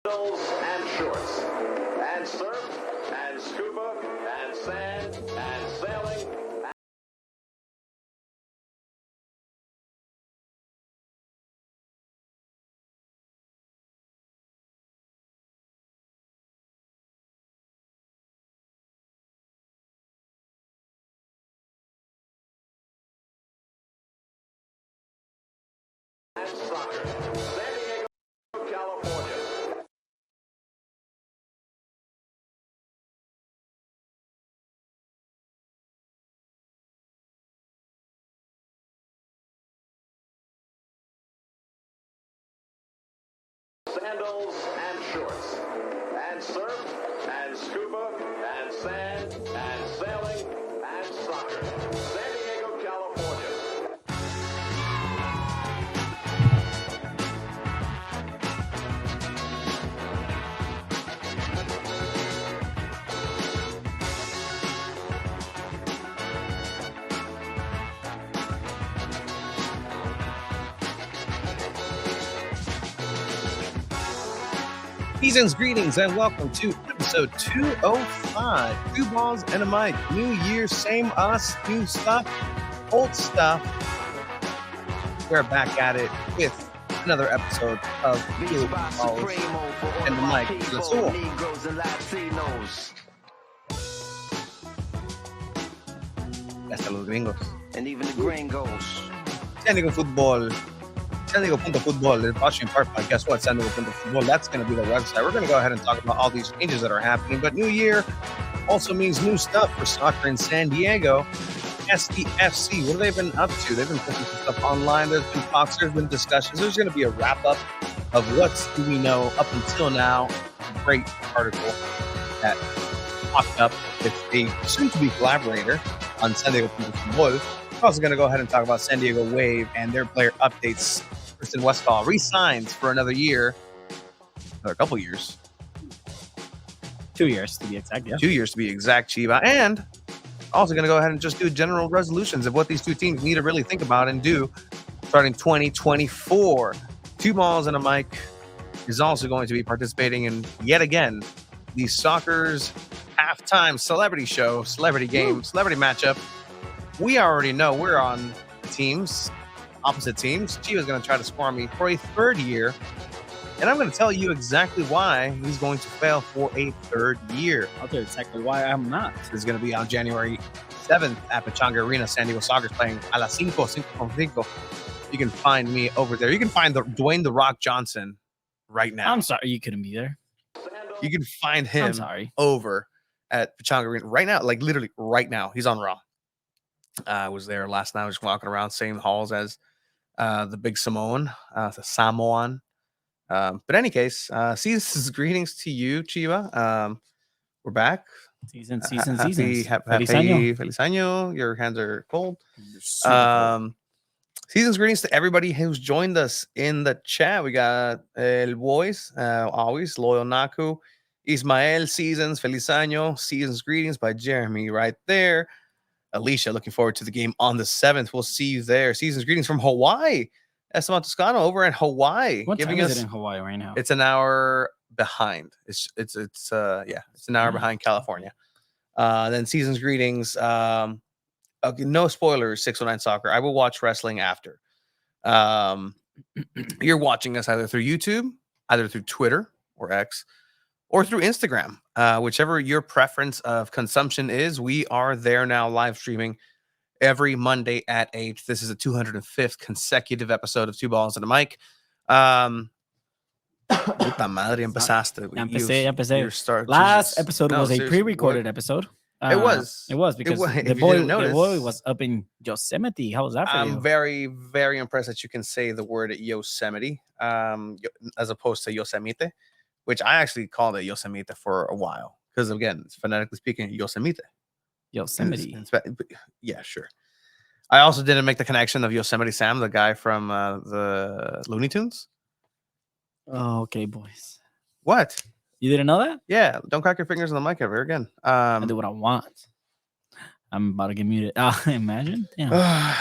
and shorts, and surf, and scuba, and sand, and sailing. And soccer. San Diego, California. Sandals and shorts, and surf, and scuba, and sand, and sailing, and soccer. San Diego, California. Season's greetings and welcome to episode 205. Two balls and a mic. New year, same us, new stuff, old stuff. We're back at it with another episode of Two Balls and a Mic. Let's go. Hasta los gringos. And even the gringos. San Diego Football. San Diego.Football is brought to you in part by, guess what, San Diego.Football. That's going to be the website. We're going to go ahead and talk about all these changes that are happening. But new year also means new stuff for soccer in San Diego. SDFC, what have they been up to? They've been putting some stuff online. There's been talks, there's been discussions. There's going to be a wrap-up of what's do we know up until now. A great article that popped up with a soon-to-be collaborator on San Diego.Football. We're also going to go ahead and talk about San Diego Wave and their player updates. Kristen Westphal re-signs for another year, another couple years. 2 years to be exact, yeah. 2 years to be exact, Chiba. And also going to go ahead and just do general resolutions of what these two teams need to really think about and do starting 2024. Two balls and a mic is also going to be participating in, yet again, the soccer's halftime celebrity show, celebrity game, celebrity matchup. We already know we're on teams, opposite teams. Chiva's going to try to score me for a third year. And I'm going to tell you exactly why he's going to fail for a third year. I'll tell you exactly why I'm not. This is going to be on January 7th at Pechanga Arena. San Diego Soccer's playing a las 5:05. You can find me over there. You can find Dwayne "The Rock" Johnson right now. I'm sorry you couldn't be there. You can find him I'm sorry. over at Pechanga Arena right now, like literally right now. He's on Raw. I was there last night. I was walking around same halls as the big Samoan, the Samoan. But any case, season's greetings to you, Chiva. We're back. Season. Happy Feliz año. Feliz año. Your hands are cold. Super cool. Season's greetings to everybody who's joined us in the chat. We got El Boys, always Loyal Naku, Ismael. Seasons Feliz año. Season's greetings by Jeremy right there. Alicia, looking forward to the game on the 7th. We'll see you there. Season's greetings from Hawaii. Esteban Toscano over in Hawaii. What time is it in Hawaii right now? It's an hour behind. It's an hour behind California. Then season's greetings. Okay, no spoilers, 609 Soccer. I will watch wrestling after. You're watching us either through YouTube, either through Twitter or X, or through Instagram. Whichever your preference of consumption is, we are there now live streaming every Monday at 8. This is the 205th consecutive episode of Two Balls and a Mic. Puta madre, empezaste. Empecé. Last episode was a pre-recorded episode. It was because the boy was up in Yosemite. How was that for you? I'm very, very impressed that you can say the word Yosemite as opposed to Yosemite, which I actually called it Yosemite for a while. Because again, it's phonetically speaking, Yosemite. Yeah, sure. I also didn't make the connection of Yosemite Sam, the guy from the Looney Tunes. Oh, okay, boys. What? You didn't know that? Yeah, don't crack your fingers on the mic ever again. I do what I want. I'm about to get muted. Imagine. Yeah.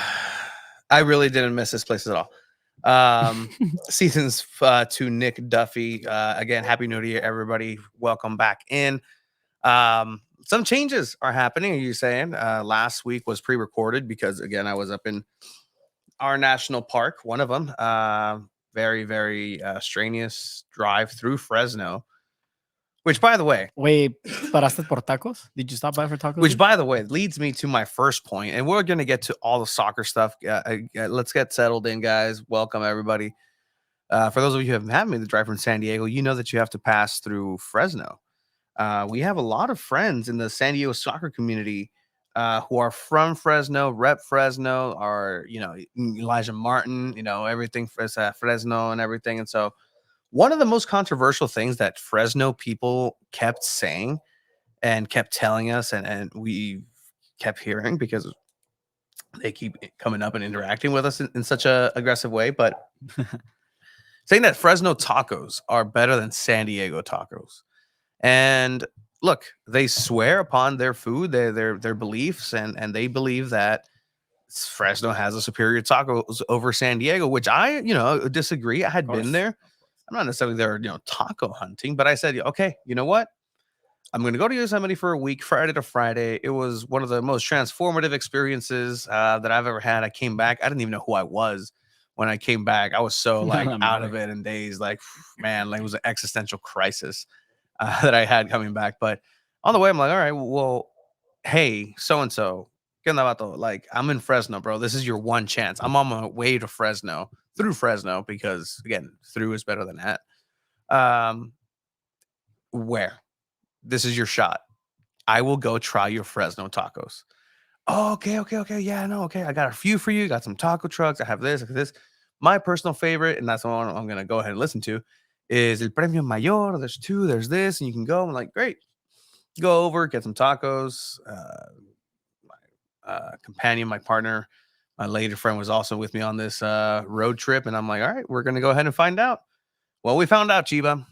I really didn't miss this place at all. Seasons to Nick Duffy. Again, Happy New Year, everybody. Welcome back in. Some changes are happening. Are you saying? Last week was pre-recorded because, again, I was up in our national park, one of them. Very, very strenuous drive through Fresno. Which, by the way, wait, paraste por tacos? Did you stop by for tacos? Which, by the way, leads me to my first point, and we're going to get to all the soccer stuff. Let's get settled in, guys. Welcome, everybody. For those of you who haven't made the drive from San Diego, you know that you have to pass through Fresno. We have a lot of friends in the San Diego soccer community who are from Fresno, rep Fresno, or, Elijah Martin, everything for Fresno and everything. And so one of the most controversial things that Fresno people kept saying and kept telling us, and we kept hearing because they keep coming up and interacting with us in such a aggressive way, but saying that Fresno tacos are better than San Diego tacos. And look, they swear upon their food, their beliefs, and they believe that Fresno has a superior tacos over San Diego, which I, disagree. I had been there. I'm not necessarily there, taco hunting, but I said, okay, you know what? I'm going to go to Yosemite for a week, Friday to Friday. It was one of the most transformative experiences that I've ever had. I came back. I didn't even know who I was when I came back. I was so out of it and dazed. Like, man, it was an existential crisis that I had coming back. But on the way, I'm like, all right, well, hey, so-and-so, like, I'm in Fresno, bro. This is your one chance. I'm on my way to Fresno, through Fresno, because, again, through is better than that. Where? This is your shot. I will go try your Fresno tacos. Oh, okay. Yeah, no, okay. I got a few for you. Got some taco trucks. I have this. My personal favorite, and that's the one I'm going to go ahead and listen to, is El Premio Mayor. There's two. There's this, and you can go. I'm like, great. Go over, get some tacos. My companion, my partner, my lady friend was also with me on this road trip, and I'm like, all right, we're going to go ahead and find out. Well, we found out, Chiba.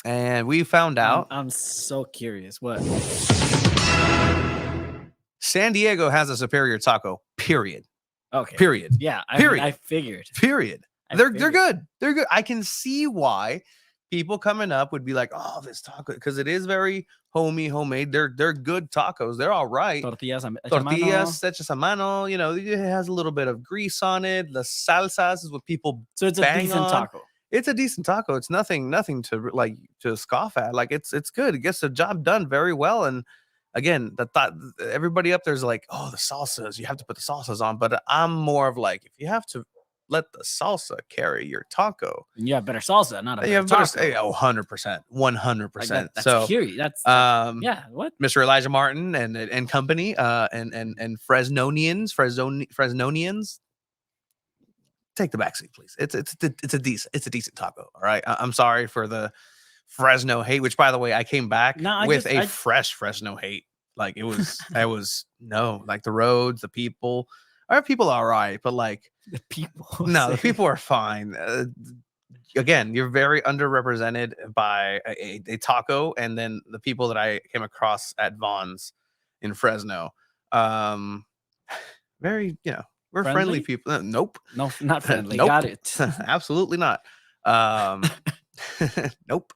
And we found out. I'm so curious. What? San Diego has a superior taco. Period. Okay. Period. Yeah. Period. I figured. Period. They're good. They're good. I can see why people coming up would be like, "Oh, this taco," because it is very homemade. They're good tacos. They're all right. Tortillas hechas a mano. It has a little bit of grease on it. The salsas is what people. So it's a decent taco. It's a decent taco. It's nothing to scoff at. Like it's good. It gets the job done very well. And again, the thought everybody up there's like, oh, the salsas, you have to put the salsas on. But I'm more of like, if you have to let the salsa carry your taco, you have better salsa, not a better taco. 100%, 100%. That's so curious. That's what Mr. Elijah Martin and company and Fresnonians. Take the backseat, please. It's a decent taco. All right. I'm sorry for the Fresno hate, which, by the way, I came back with a fresh Fresno hate. Like it was, like the roads, the people. Our people are all right, but like the people. No, the people are fine. Again, you're very underrepresented by a taco, and then the people that I came across at Vaughn's in Fresno. Very, we're friendly people. Nope. No, not friendly. Nope. Got it. Absolutely not. Nope.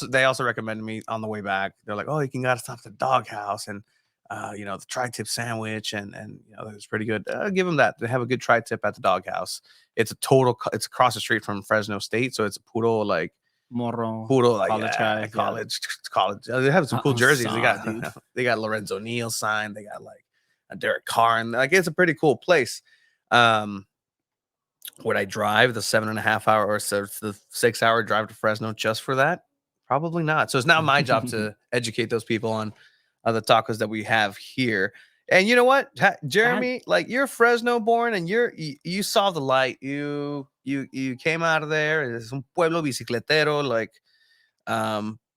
They also recommended me on the way back. They're like, oh, you gotta stop at the Doghouse and the tri-tip sandwich and it was pretty good. Give them that. They have a good tri-tip at the Doghouse. It's it's across the street from Fresno State, so it's a puro like college guy. College. They have some cool jerseys. They got Lorenzo Neal signed. They got like a Derek Carr, and like it's a pretty cool place. Would I drive the 7.5 hour or so the 6 hour drive to Fresno just for that? Probably not. So it's now my job to educate those people on the tacos that we have here. And you know what, Jeremy, like you're Fresno born and you saw the light. You came out of there. It's un pueblo bicicletero, like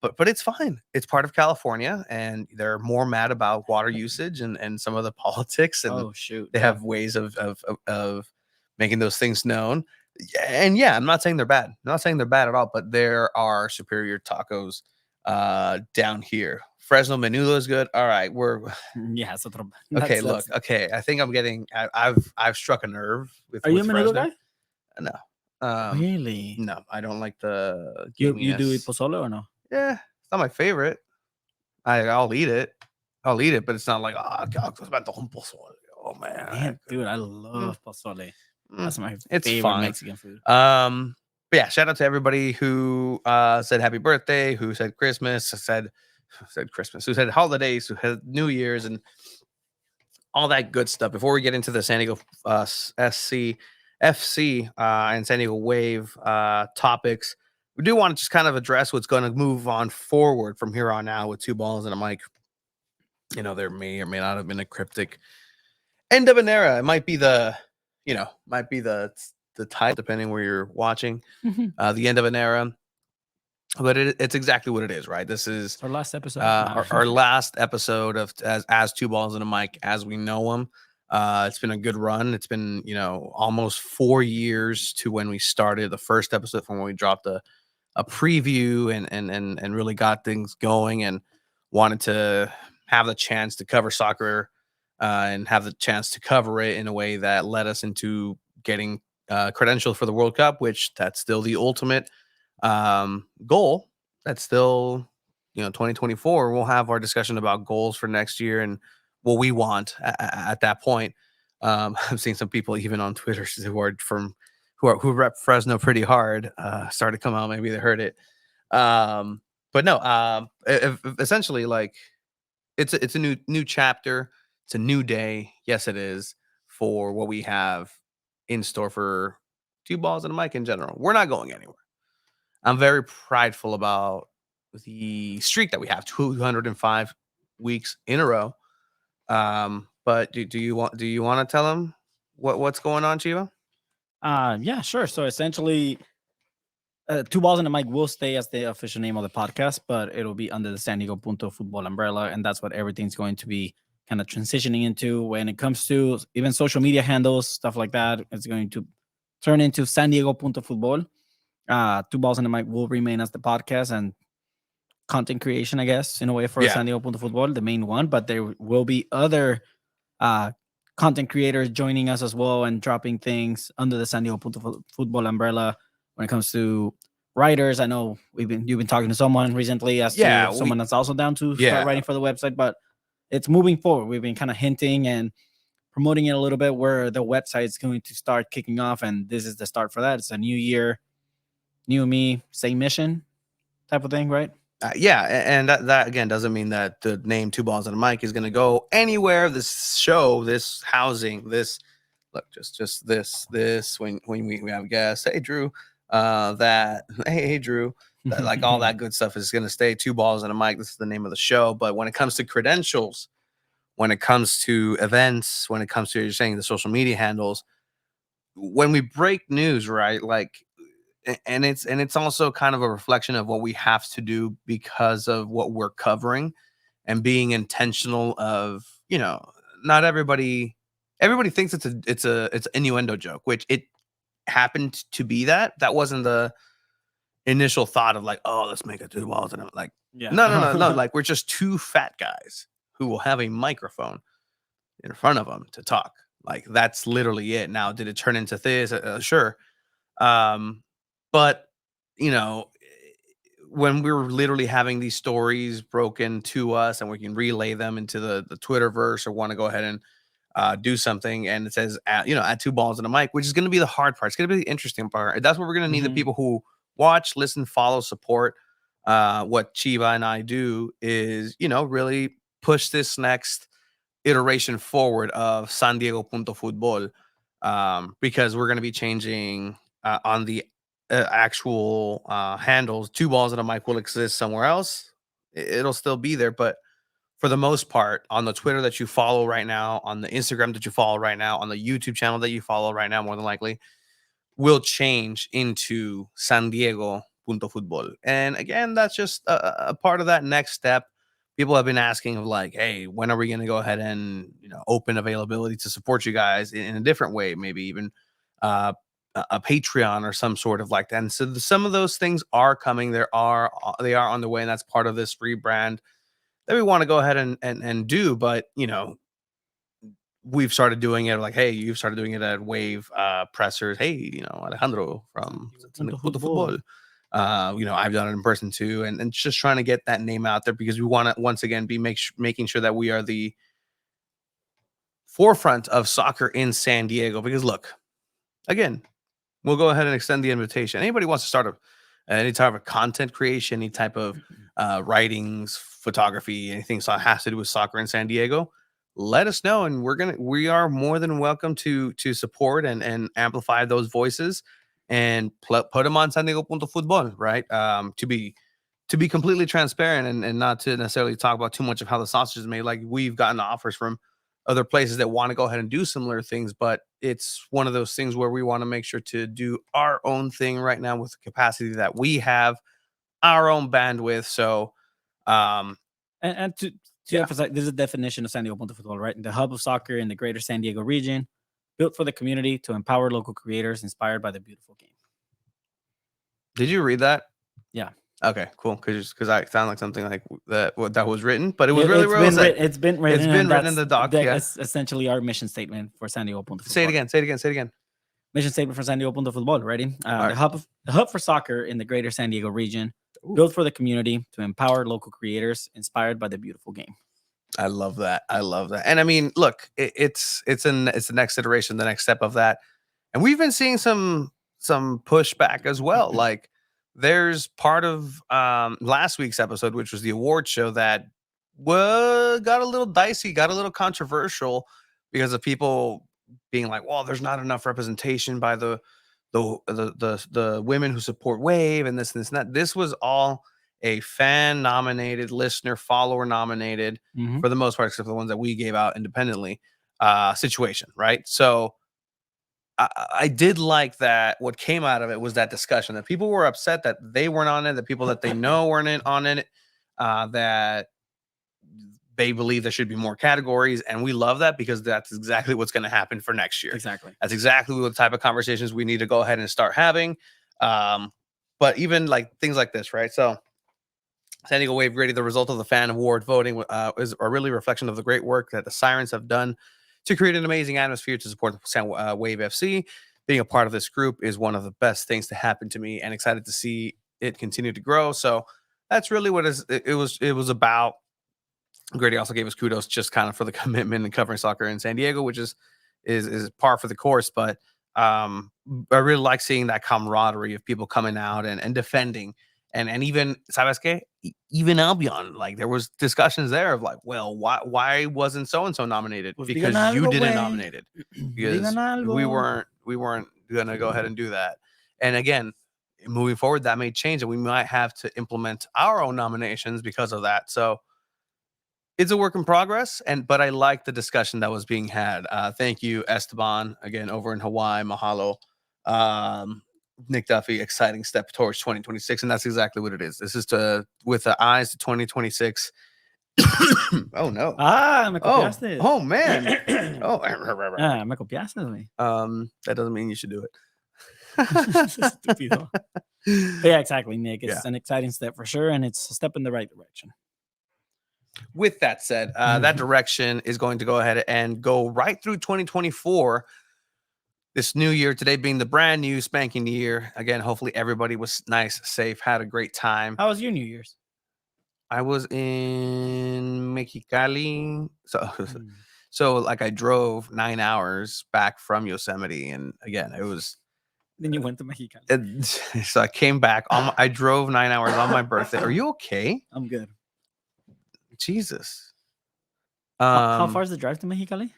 but it's fine. It's part of California, and they're more mad about water usage and some of the politics. And they have ways of making those things known. And yeah, I'm not saying they're bad. I'm not saying they're bad at all, but there are superior tacos down here. Fresno menudo is good. All right, okay. Look, okay. I think I'm getting. I've struck a nerve with. Are you a Fresno. menudo guy? No, Really? No, I don't like the You gaminess. do eat pozole or no? Yeah, it's not my favorite. I'll eat it. I'll eat it, but it's not like, oh man, Dude, I love pozole. That's my it's favorite fine. Mexican food. But yeah, shout out to everybody who said happy birthday, who said Christmas, said Christmas, who said holidays, who had New Year's, and all that good stuff. Before we get into the San Diego SCFC and San Diego Wave topics, we do want to just kind of address what's going to move on forward from here on out with two balls and a mic. You know, there may or may not have been a cryptic end of an era. It might be the title, depending where you're watching, the end of an era. But it's exactly what it is, right? This is our last episode. Our last episode of as two balls and a mic as we know them. It's been a good run. It's been, almost 4 years to when we started the first episode, from when we dropped a preview and really got things going and wanted to have the chance to cover soccer and have the chance to cover it in a way that led us into getting credentialed for the World Cup, which that's still the ultimate goal. That's still 2024. We'll have our discussion about goals for next year and what we want at that point. I've seen some people even on Twitter who rep Fresno pretty hard started to come out. Maybe they heard it. But no, essentially, like, it's a new chapter. It's a new day. Yes, it is, for what we have in store for two balls and a mic in general. We're not going anywhere. I'm very prideful about the streak that we have, 205 weeks in a row. But do you want to tell them what's going on, Chiva? Yeah, sure. So essentially, Two Balls and a Mic will stay as the official name of the podcast, but it'll be under the San Diego Punto Football umbrella, and that's what everything's going to be kind of transitioning into when it comes to even social media handles, stuff like that. It's going to turn into San Diego Punto Football. Two Balls and a Mic will remain as the podcast and content creation, I guess, in a way, for San Diego Punto Football, the main one, but there will be other content creators joining us as well and dropping things under the San Diego Punto Football umbrella. When it comes to writers, I know you've been talking to someone recently as to someone that's also down to start writing for the website, but it's moving forward. We've been kind of hinting and promoting it a little bit, where the website's going to start kicking off, and this is the start for that. It's a new year, new me, same mission type of thing, right? And that again doesn't mean that the name Two Balls and a Mic is going to go anywhere. This show, this housing, this look, just this when we have guests. Hey Drew, hey Drew, like all that good stuff is going to stay. Two Balls and a Mic. This is the name of the show. But when it comes to credentials, when it comes to events, when it comes to, you're saying, the social media handles, when we break news, right, like. And it's also kind of a reflection of what we have to do because of what we're covering, and being intentional of, not everybody thinks it's an innuendo joke, which it happened to be. That wasn't the initial thought of like, oh, let's make it two balls, and I'm like, no, like, we're just two fat guys who will have a microphone in front of them to talk. Like, that's literally it. Now, did it turn into this? Sure. But, when we're literally having these stories broken to us and we can relay them into the Twitterverse, or want to go ahead and do something, and it says, at Two Balls and a Mic, which is going to be the hard part. It's going to be the interesting part. That's what we're going to need the people who watch, listen, follow, support. What Chiva and I do is, really push this next iteration forward of San Diego Punto Football, because we're going to be changing on the actual handles. Two Balls and a Mic will exist somewhere else. It'll still be there, but for the most part, on the Twitter that you follow right now, on the Instagram that you follow right now, on the YouTube channel that you follow right now, more than likely, will change into San Diego Punto Football. And again, that's just a part of that next step. People have been asking of like, hey, when are we going to go ahead and open availability to support you guys in a different way, maybe even a Patreon or some sort of like that. And so some of those things are coming. They are on the way, and that's part of this rebrand that we want to go ahead and do. But we've started doing it like, hey, you've started doing it at Wave pressers. Hey, Alejandro from Punto Punto Fútbol. Football. I've done it in person too, and just trying to get that name out there because we want to once again be making sure that we are the forefront of soccer in San Diego. Because look, again, we'll go ahead and extend the invitation. Anybody wants to start any type of content creation, any type of writings, photography, anything that has to do with soccer in San Diego, let us know, and we are more than welcome to support and amplify those voices and put them on San Diego Punto Fútbol, right? To be completely transparent and not to necessarily talk about too much of how the sausage is made. Like, we've gotten offers from other places that want to go ahead and do similar things, but it's one of those things where we want to make sure to do our own thing right now with the capacity that we have, our own bandwidth. So, And to emphasize, this is a definition of San Diego Punto Fútbol, right? The hub of soccer in the greater San Diego region, built for the community to empower local creators inspired by the beautiful game. Did you read that? Yeah. Okay, cool. Because I sound like something like that was written, but it was really well said. It's been written. It's been written in the doc. Yeah. It's essentially our mission statement for San Diego Punto Fútbol. Say it again. Mission statement for San Diego Punto Fútbol. Ready? Right. The hub for soccer in the greater San Diego region, built for the community to empower local creators inspired by the beautiful game. I love that. And I mean, look, it's the next iteration, the next step of that. And we've been seeing some pushback as well. Like, there's part of last week's episode, which was the award show, that got a little dicey, got a little controversial because of people being like, well, there's not enough representation by the women who support Wave and this and that. This was all a fan nominated, listener, follower nominated, for the most part, except for the ones that we gave out independently, situation, right? So I did like that. What came out of it was that discussion that people were upset that they weren't on it, the people that they know weren't on it, that they believe there should be more categories. And we love that because that's exactly what's going to happen for next year. Exactly. That's exactly what the type of conversations we need to go ahead and start having. But even like things like this, right? So San Diego Wave graded the result of the fan award voting is a really reflection of the great work that the Sirens have done to create an amazing atmosphere to support the Wave FC. Being a part of this group is one of the best things to happen to me, and excited to see it continue to grow. So that's really what it was about. Grady also gave us kudos just kind of for the commitment and covering soccer in San Diego, which is par for the course. But I really like seeing that camaraderie of people coming out and defending. And even, ¿sabes qué? Even Albion, like, there was discussions there of like, well, why wasn't so-and-so nominated? Because you didn't nominate it. Because we weren't gonna go ahead and do that. And again, moving forward, that may change, and we might have to implement our own nominations because of that. So it's a work in progress, but I like the discussion that was being had. Thank you, Esteban, again over in Hawaii. Mahalo. Nick Duffy, exciting step towards 2026, and that's exactly what it is. This is with the eyes to 2026. Oh no! Me copiaste. Oh man! Me copiaste, güey. That doesn't mean you should do it. Estúpido. Yeah, exactly, Nick. It's an exciting step for sure, and it's a step in the right direction. With that said, that direction is going to go ahead and go right through 2024. This new year, today being the brand new spanking year. Again, hopefully everybody was nice, safe, had a great time. How was your New Year's? I was in Mexicali. So like, I drove 9 hours back from Yosemite. And again, it was. Then you went to Mexicali. So I came back. I drove 9 hours on my birthday. Are you okay? I'm good. Jesus. How far is the drive to Mexicali?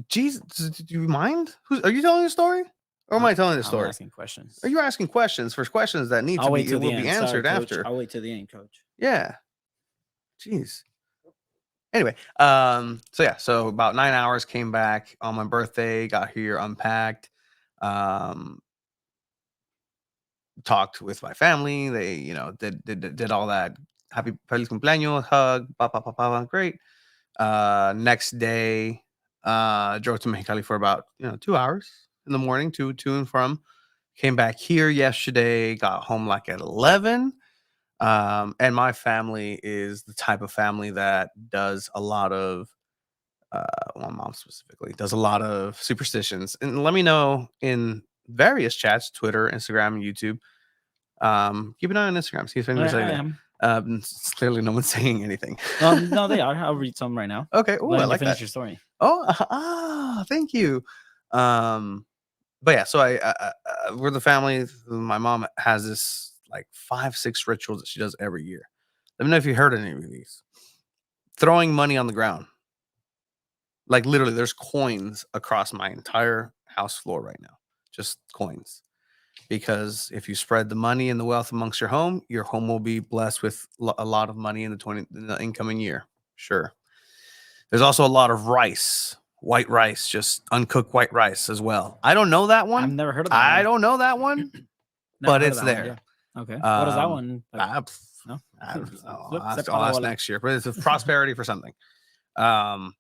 Jesus, do you mind? Are you telling the story, or am I telling the story? I'm asking questions. Are you asking questions for questions that need to be answered after? I'll wait till the end, Coach. Yeah. Jeez. Anyway, so about 9 hours, came back on my birthday, got here, unpacked, talked with my family. They, did all that. Happy feliz cumpleaños, hug, great. Next day, drove to Mexicali for about 2 hours in the morning, to and from. Came back here yesterday, got home like at 11. And my family is the type of family that does a lot of my mom specifically does a lot of superstitions. And let me know in various chats, Twitter, Instagram, and YouTube. Keep an eye on Instagram. See if anybody's I saying am. clearly no one's saying anything. No, they are. I'll read some right now. Okay. Oh, I like finish that. your story. Oh, thank you. But yeah, so we're the family. My mom has this like 5-6 rituals that she does every year. Let me know if you heard any of these. Throwing money on the ground. Like literally, there's coins across my entire house floor right now. Just coins. Because if you spread the money and the wealth amongst your home will be blessed with a lot of money in the incoming year. Sure. There's also a lot of rice, white rice, just uncooked white rice as well. I don't know that one. I've never heard of that I one. don't know that one, but it's there. Okay. What is that one? No? I'll I'll ask next year, but it's a prosperity for something.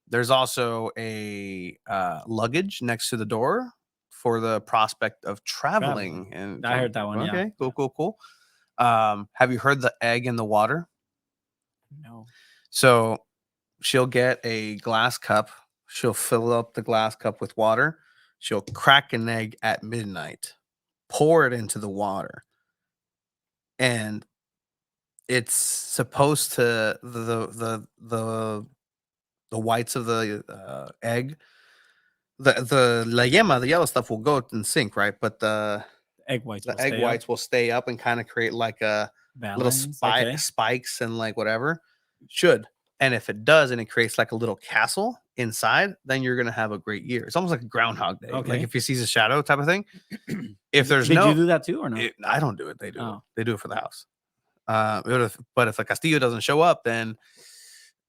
There's also a luggage next to the door for the prospect of traveling. And I heard that one. Okay, cool. Have you heard the egg in the water? No. So she'll get a glass cup. She'll fill up the glass cup with water. She'll crack an egg at midnight, pour it into the water, and it's supposed to the whites of the egg, the la yema, the yellow stuff will go and sink, right? But the egg whites will stay up and kind of create like a little spikes and like whatever should. And if it does, and it creates like a little castle inside, then you're gonna have a great year. It's almost like a Groundhog Day, like if you see the shadow type of thing. If there's did you do that too or no? I don't do it. They do. Oh. They do it for the house. But if the Castillo doesn't show up, then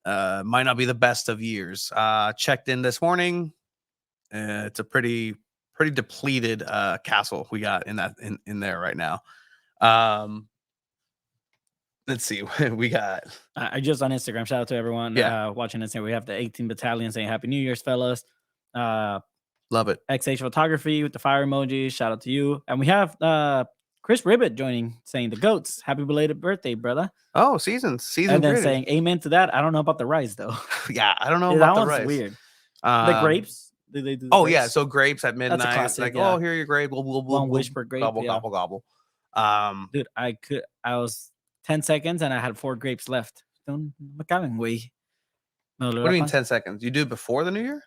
might not be the best of years. Checked in this morning. It's a pretty depleted castle we got in there right now. Let's see. We got. I just on Instagram. Shout out to everyone watching Instagram. We have the 18 Battalion saying Happy New Year's, fellas. Love it. XH Photography with the fire emoji. Shout out to you. And we have Chris Ribbit joining, saying the goats. Happy belated birthday, brother. Oh, season. And then saying amen to that. I don't know about the rice though. Yeah, I don't know about the rice. Weird. The grapes. Do they do? Grapes? Yeah. So grapes at midnight. That's a classic, like, oh, here are your grape. One wish per grape. Gobble. Dude, I was 10 seconds and I had 4 grapes left. What do you mean 10 seconds? You do it before the new year?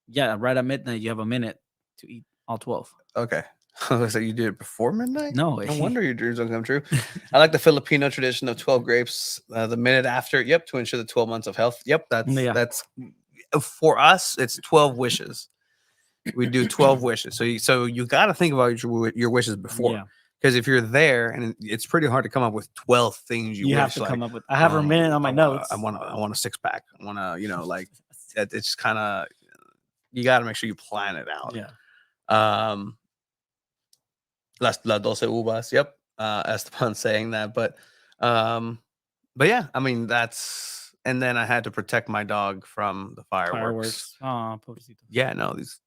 Yeah, right at midnight. You have a minute to eat all 12. Okay. So you did it before midnight? No. No wonder your dreams don't come true. I like the Filipino tradition of 12 grapes the minute after. Yep, to ensure the 12 months of health. Yep, that's for us. It's 12 wishes. We do 12 wishes. So you got to think about your wishes before. Yeah. Because if you're there, and it's pretty hard to come up with 12 things you wish, have to come up with. I have a minute on my notes. I want a 6-pack. I want to, like it's kind of, you got to make sure you plan it out. Yeah. Las 12 uvas. Yep. Esteban saying that, but yeah, I mean that's, and then I had to protect my dog from the fireworks. Oh, pobrecito. Yeah, no, these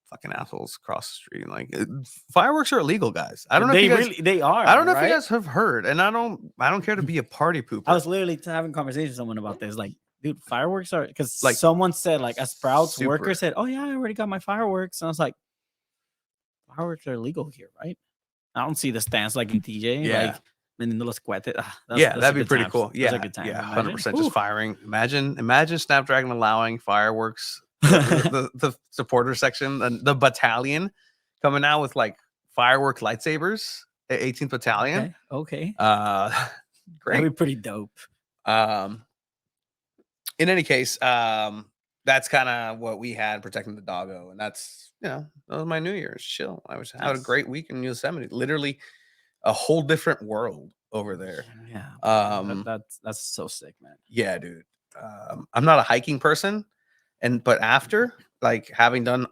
fucking assholes across the street. Like fireworks are illegal, guys. I don't know if you guys, they are. I don't know if you guys have heard, and I don't care to be a party pooper. I was literally having a conversation with someone about this. Like, dude, fireworks are, because like someone said, like a Sprouts worker said, "Oh yeah, I already got my fireworks," and I was like, fireworks are illegal here, right? I don't see the stance like in TJ. Yeah. Like, that'd be pretty cool. Yeah, a good time. Yeah, 100% just firing. Imagine Snapdragon allowing fireworks. the supporter section, the battalion coming out with like firework lightsabers. 18th Battalion. Okay. Great. That'd be pretty dope. In any case, that's kind of what we had protecting the doggo, and that's, that was my New Year's. Chill. I had a great week in Yosemite. Literally a whole different world over there. Yeah. That's so sick, man. Yeah, dude. I'm not a hiking person, but after like having done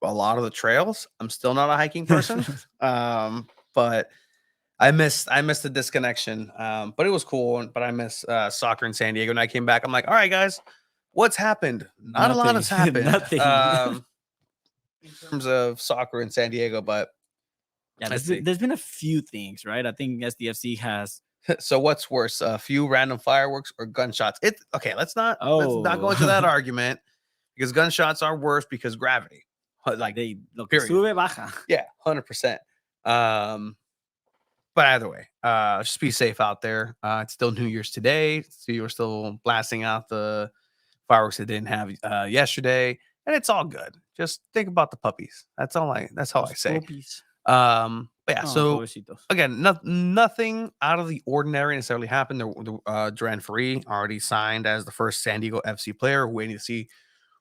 a lot of the trails, I'm still not a hiking person. But I missed the disconnection. But it was cool. But I miss soccer in San Diego. And I came back. I'm like, all right, guys, what's happened? Not a lot has happened. Nothing. In terms of soccer in San Diego, but yeah, there's been a few things, right? I think SDFC has. So what's worse, a few random fireworks or gunshots? Okay, let's not go into that argument, because gunshots are worse because gravity. Like They lo que period. sube, baja. Yeah, 100%. But either way, just be safe out there. It's still New Year's today, so you're still blasting out the fireworks that didn't have yesterday, and it's all good. Just think about the puppies. That's all I Los say. puppies. But yeah, Oh, so pobrecitos. again, nothing out of the ordinary necessarily happened. Duran Ferree already signed as the first San Diego FC player. Waiting to see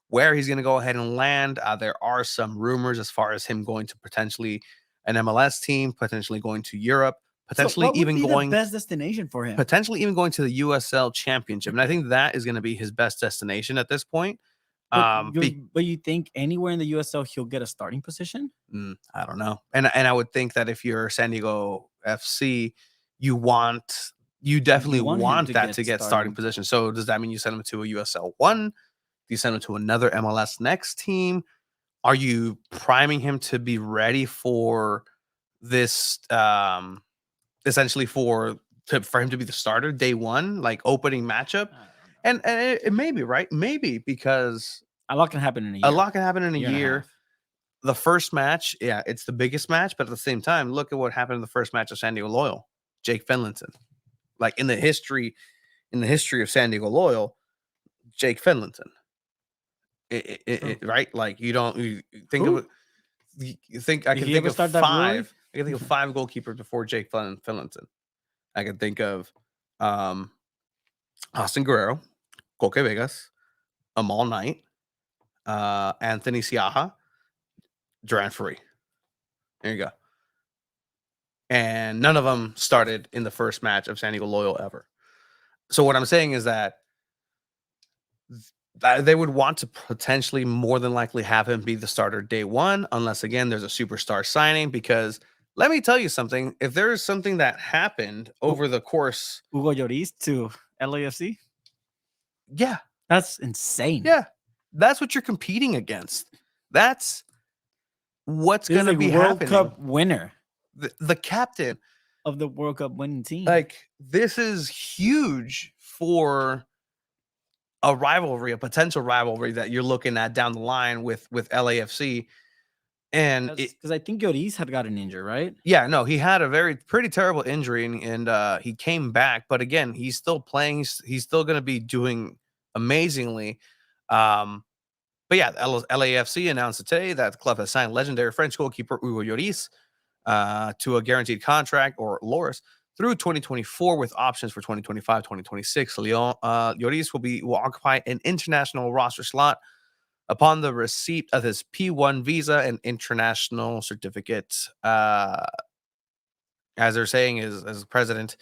where he's going to go ahead and land. There are some rumors as far as him going to potentially an MLS team, potentially going to Europe, potentially So what would even be going the best destination for him? potentially even going to the USL Championship. And I think that is going to be his best destination at this point. But you think anywhere in the USL he'll get a starting position? I don't know. And I would think that if you're San Diego FC, you definitely want him that to get starting position. So does that mean you send him to a USL 1? Do you send him to another MLS next team? Are you priming him to be ready for this essentially for him to be the starter day one, like opening matchup? And it may be, right? Maybe, because a lot can happen in a year. A lot can happen in a and a year. half. The first match, yeah, it's the biggest match, but at the same time, look at what happened in the first match of San Diego Loyal. Jake Finlayson. Like in the history of San Diego Loyal, Jake Finlayson. Right? Like you think Who? of you think I Did can he think ever of start that brewery? five. I can think of 5 goalkeepers before Jake Finlayson. I can think of Austin Guerrero, Coque Vegas, Amal Knight, Anthony Siaha, Duran Ferree. There you go. And none of them started in the first match of San Diego Loyal ever. So what I'm saying is that they would want to potentially more than likely have him be the starter day one, unless again there's a superstar signing. Because let me tell you something: if there is something that happened over the course, Hugo Lloris to LAFC, yeah, that's insane. Yeah, that's what you're competing against. That's what's This is going to a be World happening. Cup winner The captain of the World Cup winning team. Like, this is huge for a rivalry, a potential rivalry that you're looking at down the line with LAFC. And because I think Lloris had gotten injured, right? Yeah, no, he had a pretty terrible injury, and he came back. But again, he's still playing. He's still going to be doing amazingly. But yeah, LAFC announced today that the club has signed legendary French goalkeeper Hugo Lloris to a guaranteed contract, or Loris, through 2024 with options for 2025, 2026. Lloris will occupy an international roster slot upon the receipt of his P1 visa and international certificate. As they're saying, as president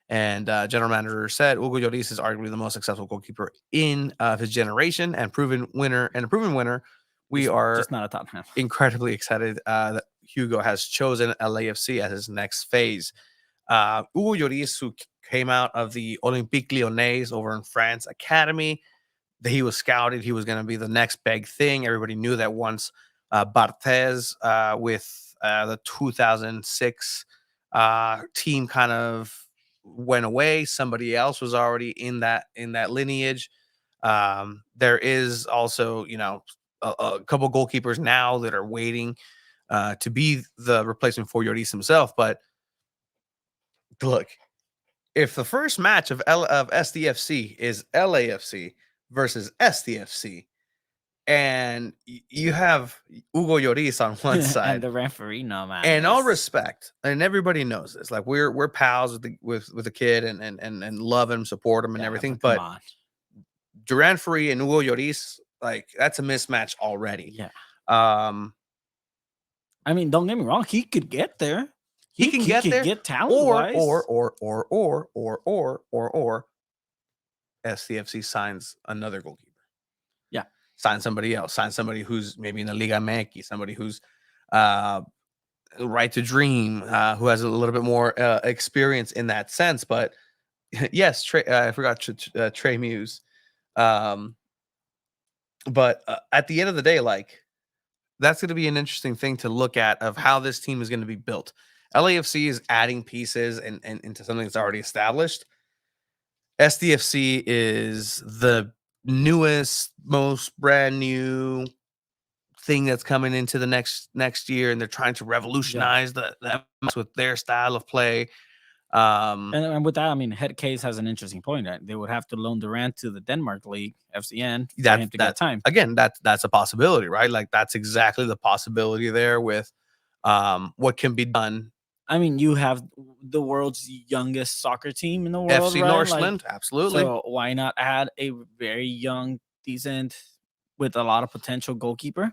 and general manager said, Hugo Lloris is arguably the most successful goalkeeper in his generation and a proven winner. We are just not a top half. Incredibly excited that Hugo has chosen LAFC as his next phase. Hugo Lloris, who came out of the Olympique Lyonnais over in France academy, that he was scouted, he was going to be the next big thing. Everybody knew that once Barthez with the 2006 team kind of went away, somebody else was already in that lineage. There is also, a couple goalkeepers now that are waiting to be the replacement for Lloris himself. But look, if the first match of SDFC is LAFC versus SDFC, and you have Hugo Lloris on one side, and the referee, no man. And all respect, and everybody knows this. Like we're pals with the kid, and love him, support him, and everything. But Duran Ferree and Hugo Lloris, like, that's a mismatch already. Yeah. I mean, don't get me wrong, he could get there. He can get there. Get talent-wise. Or SDFC signs another goalkeeper. Yeah. Sign somebody else. Sign somebody who's maybe in the Liga MX, somebody who's right to dream, who has a little bit more experience in that sense. But yes, I forgot Trey Muse. But at the end of the day, like, that's going to be an interesting thing to look at of how this team is going to be built. LAFC is adding pieces and into something that's already established. SDFC is the newest, most brand new thing that's coming into the next year, and they're trying to revolutionize the MLS with their style of play. And with that, I mean, Head Case has an interesting point. That they would have to loan Durant to the Denmark League, FCN, for him to get time. Again, that's a possibility, right? Like that's exactly the possibility there with what can be done. I mean, you have the world's youngest soccer team in the world, FC right? Norseland, absolutely. So why not add a very young, decent, with a lot of potential goalkeeper?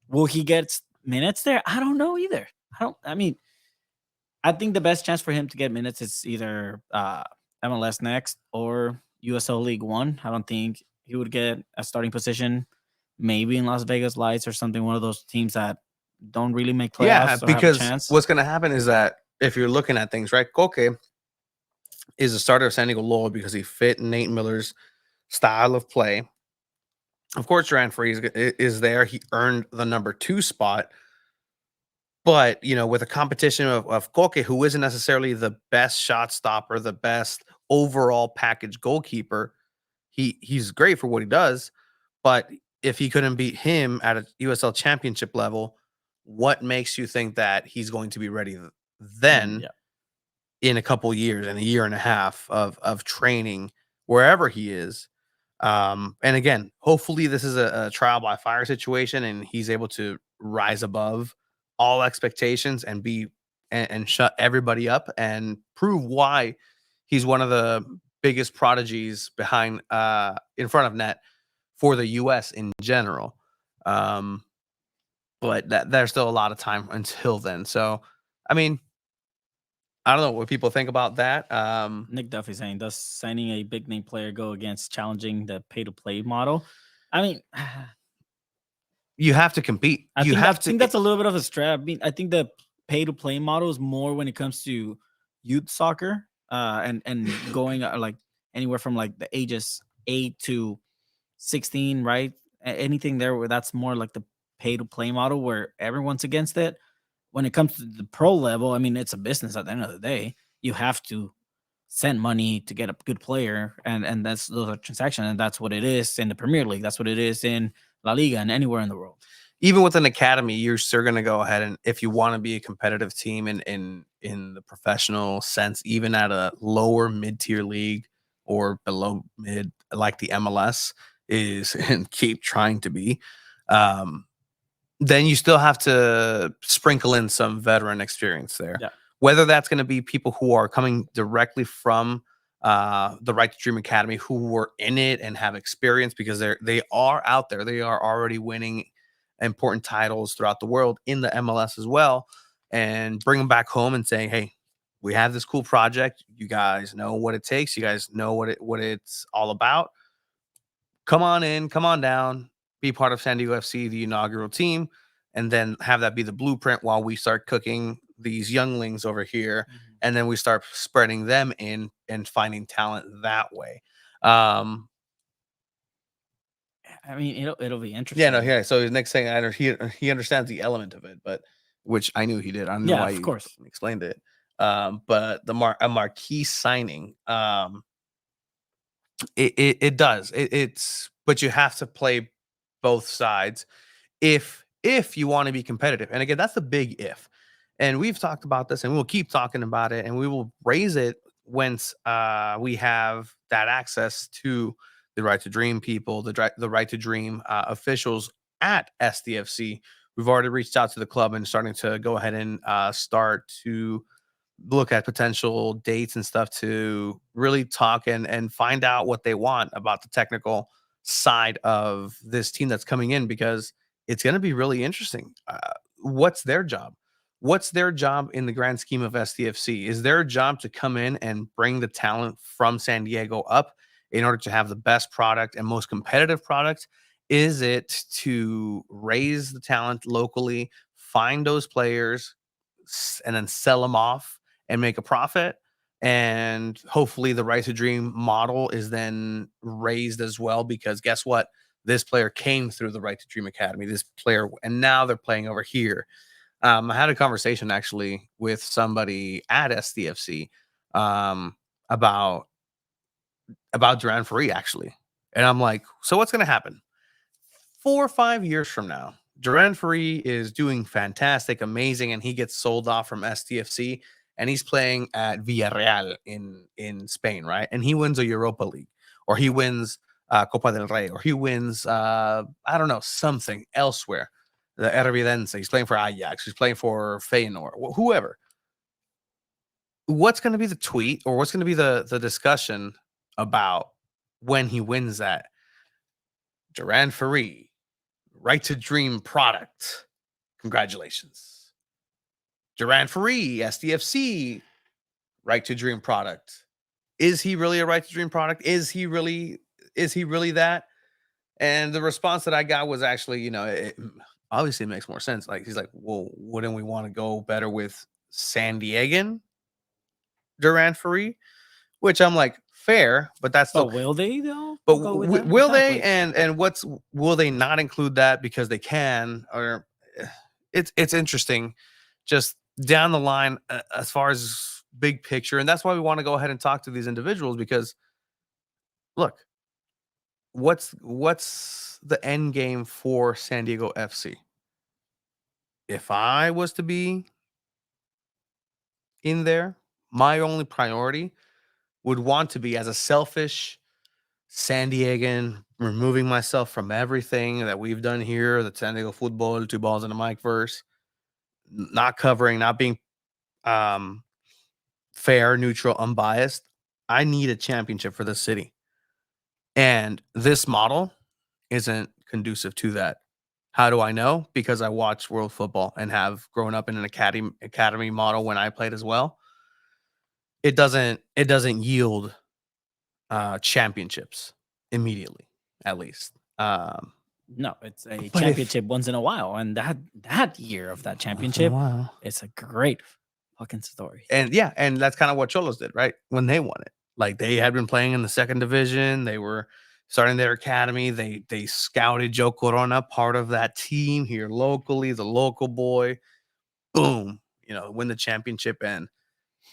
Will he get minutes there? I don't know either. I think the best chance for him to get minutes is either MLS Next or USL League One. I don't think he would get a starting position, maybe in Las Vegas Lights or something, one of those teams that don't really make playoffs. Yeah, because have a chance. what's going to happen is that if you're looking at things, right, Koke is a starter of San Diego Loyal because he fit Nate Miller's style of play. Of course, Durant Free is there. He earned the number 2 spot. But, you know, with a competition of Koke, who isn't necessarily the best shot stopper, the best overall package goalkeeper, he's great for what he does. But if he couldn't beat him at a USL championship level, what makes you think that he's going to be ready then in a couple years and a year and a half of training wherever he is? And again, hopefully this is a trial by fire situation and he's able to rise above all expectations and be and shut everybody up and prove why he's one of the biggest prodigies behind in front of net for the US in general. But there's still a lot of time until then. So, I mean, I don't know what people think about that. Nick Duffy saying, does signing a big name player go against challenging the pay to play model? I mean, you have to compete. I think that's a little bit of a strap. I mean, I think the pay to play model is more when it comes to youth soccer, and going like anywhere from like the ages 8 to 16, right? Anything there where that's more like the pay to play model where everyone's against it. When it comes to the pro level, I mean, it's a business at the end of the day. You have to send money to get a good player, and those are transactions, and that's what it is in the Premier League. That's what it is in La Liga and anywhere in the world. Even with an academy, you're still going to go ahead and if you want to be a competitive team in the professional sense, even at a lower mid-tier league or below mid, like the MLS is, and keep trying to be, then you still have to sprinkle in some veteran experience there. Yeah. Whether that's going to be people who are coming directly from the Right to Dream Academy, who were in it and have experience because they are out there. They are already winning important titles throughout the world in the MLS as well, and bring them back home and saying, hey, we have this cool project. You guys know what it takes. You guys know what it's all about. Come on in, come on down, be part of San Diego FC, the inaugural team, and then have that be the blueprint while we start cooking these younglings over here. Mm-hmm. And then we start spreading them in and finding talent that way. I mean, it'll be interesting. Yeah, no, yeah. So his next thing, I know he understands the element of it, but which I knew he did. I don't know why of course he explained it. But a marquee signing, it does. It's but you have to play both sides if you want to be competitive. And again, that's the big if. And we've talked about this, and we'll keep talking about it, and we will raise it once we have that access to the Right to Dream people, the Right to Dream officials at SDFC. We've already reached out to the club and starting to go ahead and start to look at potential dates and stuff to really talk and find out what they want about the technical side of this team that's coming in, because it's going to be really interesting. What's their job? What's their job in the grand scheme of SDFC? Is their job to come in and bring the talent from San Diego up in order to have the best product and most competitive product? Is it to raise the talent locally, find those players, and then sell them off and make a profit? And hopefully the Right to Dream model is then raised as well, because guess what? This player came through the Right to Dream Academy, this player, and now they're playing over here. I had a conversation actually with somebody at SDFC about Duran Free, actually. And I'm like, so what's going to happen? 4 or 5 years from now, Duran Ferry is doing fantastic, amazing, and he gets sold off from SDFC, and he's playing at Villarreal in Spain, right? And he wins a Europa League, or he wins Copa del Rey, or he wins I don't know, something elsewhere. The Eredivisie. He's playing for Ajax. He's playing for Feyenoord. Whoever. What's going to be the tweet, or what's going to be the discussion about when he wins that? Duran Ferry, right to dream product. Congratulations. Duran Ferry, SDFC, right to dream product. Is he really a right to dream product? Is he really that? And the response that I got was actually, it obviously makes more sense. Like, he's like, well, wouldn't we want to go better with San Diegan Duran Ferry? Which I'm like, fair, but that's But still. will they though? But Go with that? will they? Exactly. And will they not include that because they can? Or it's interesting, just down the line as far as big picture, and that's why we want to go ahead and talk to these individuals because, look, what's the end game for San Diego FC? If I was to be in there, my only priority would want to be, as a selfish San Diegan, removing myself from everything that we've done here, the San Diego football, two balls in a mic verse, not covering, not being fair, neutral, unbiased. I need a championship for the city. And this model isn't conducive to that. How do I know? Because I watch world football and have grown up in an academy model when I played as well. It doesn't yield championships immediately, at least. No, it's a But championship once in a while, and that year of that championship, it's a great fucking story. And yeah, and that's kind of what Cholos did, right? When they won it, like, they had been playing in the second division, they were starting their academy. They scouted Joe Corona, part of that team here locally, the local boy. Boom, win the championship, and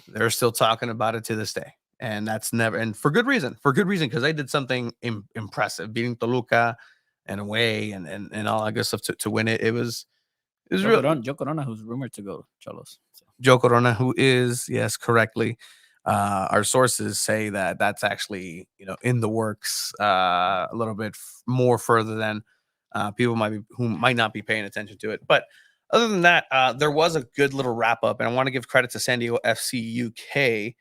they're still talking about it to this day. And that's never, and for good reason, because they did something impressive, beating Toluca and away and all that good stuff to win it. It was real. Joe Corona, who's rumored to go Cholos. So. Joe Corona, who is, yes, correctly. Our sources say that that's actually, in the works a little bit more further than people who might not be paying attention to it. But other than that, there was a good little wrap up, and I want to give credit to San Diego FC UK,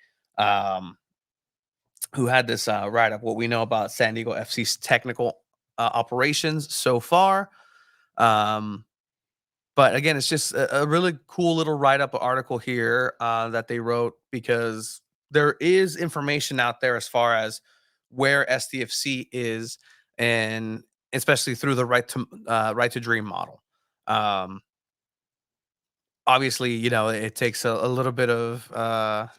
who had this write up. What we know about San Diego FC's technical operations so far. But again, it's just a really cool little write-up article here that they wrote, because there is information out there as far as where SDFC is, and especially through the right to dream model. Obviously, it takes a little bit of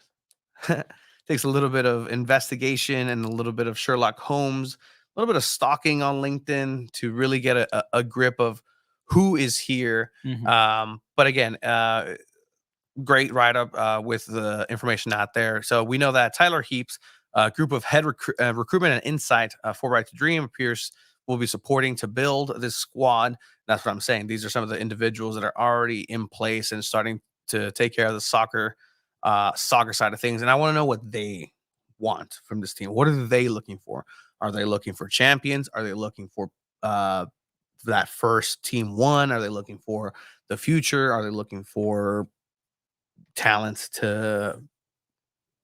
takes a little bit of investigation and a little bit of Sherlock Holmes, a little bit of stalking on LinkedIn to really get a grip of who is here. Mm-hmm. But again, great write-up with the information out there. So we know that Tyler Heaps, a group of head recruitment and insight for Right to Dream, appears will be supporting to build this squad. That's what I'm saying. These are some of the individuals that are already in place and starting to take care of the soccer side of things. And I want to know what they want from this team. What are they looking for? Are they looking for champions? Are they looking for that first team one? Are they looking for the future? Are they looking for talents to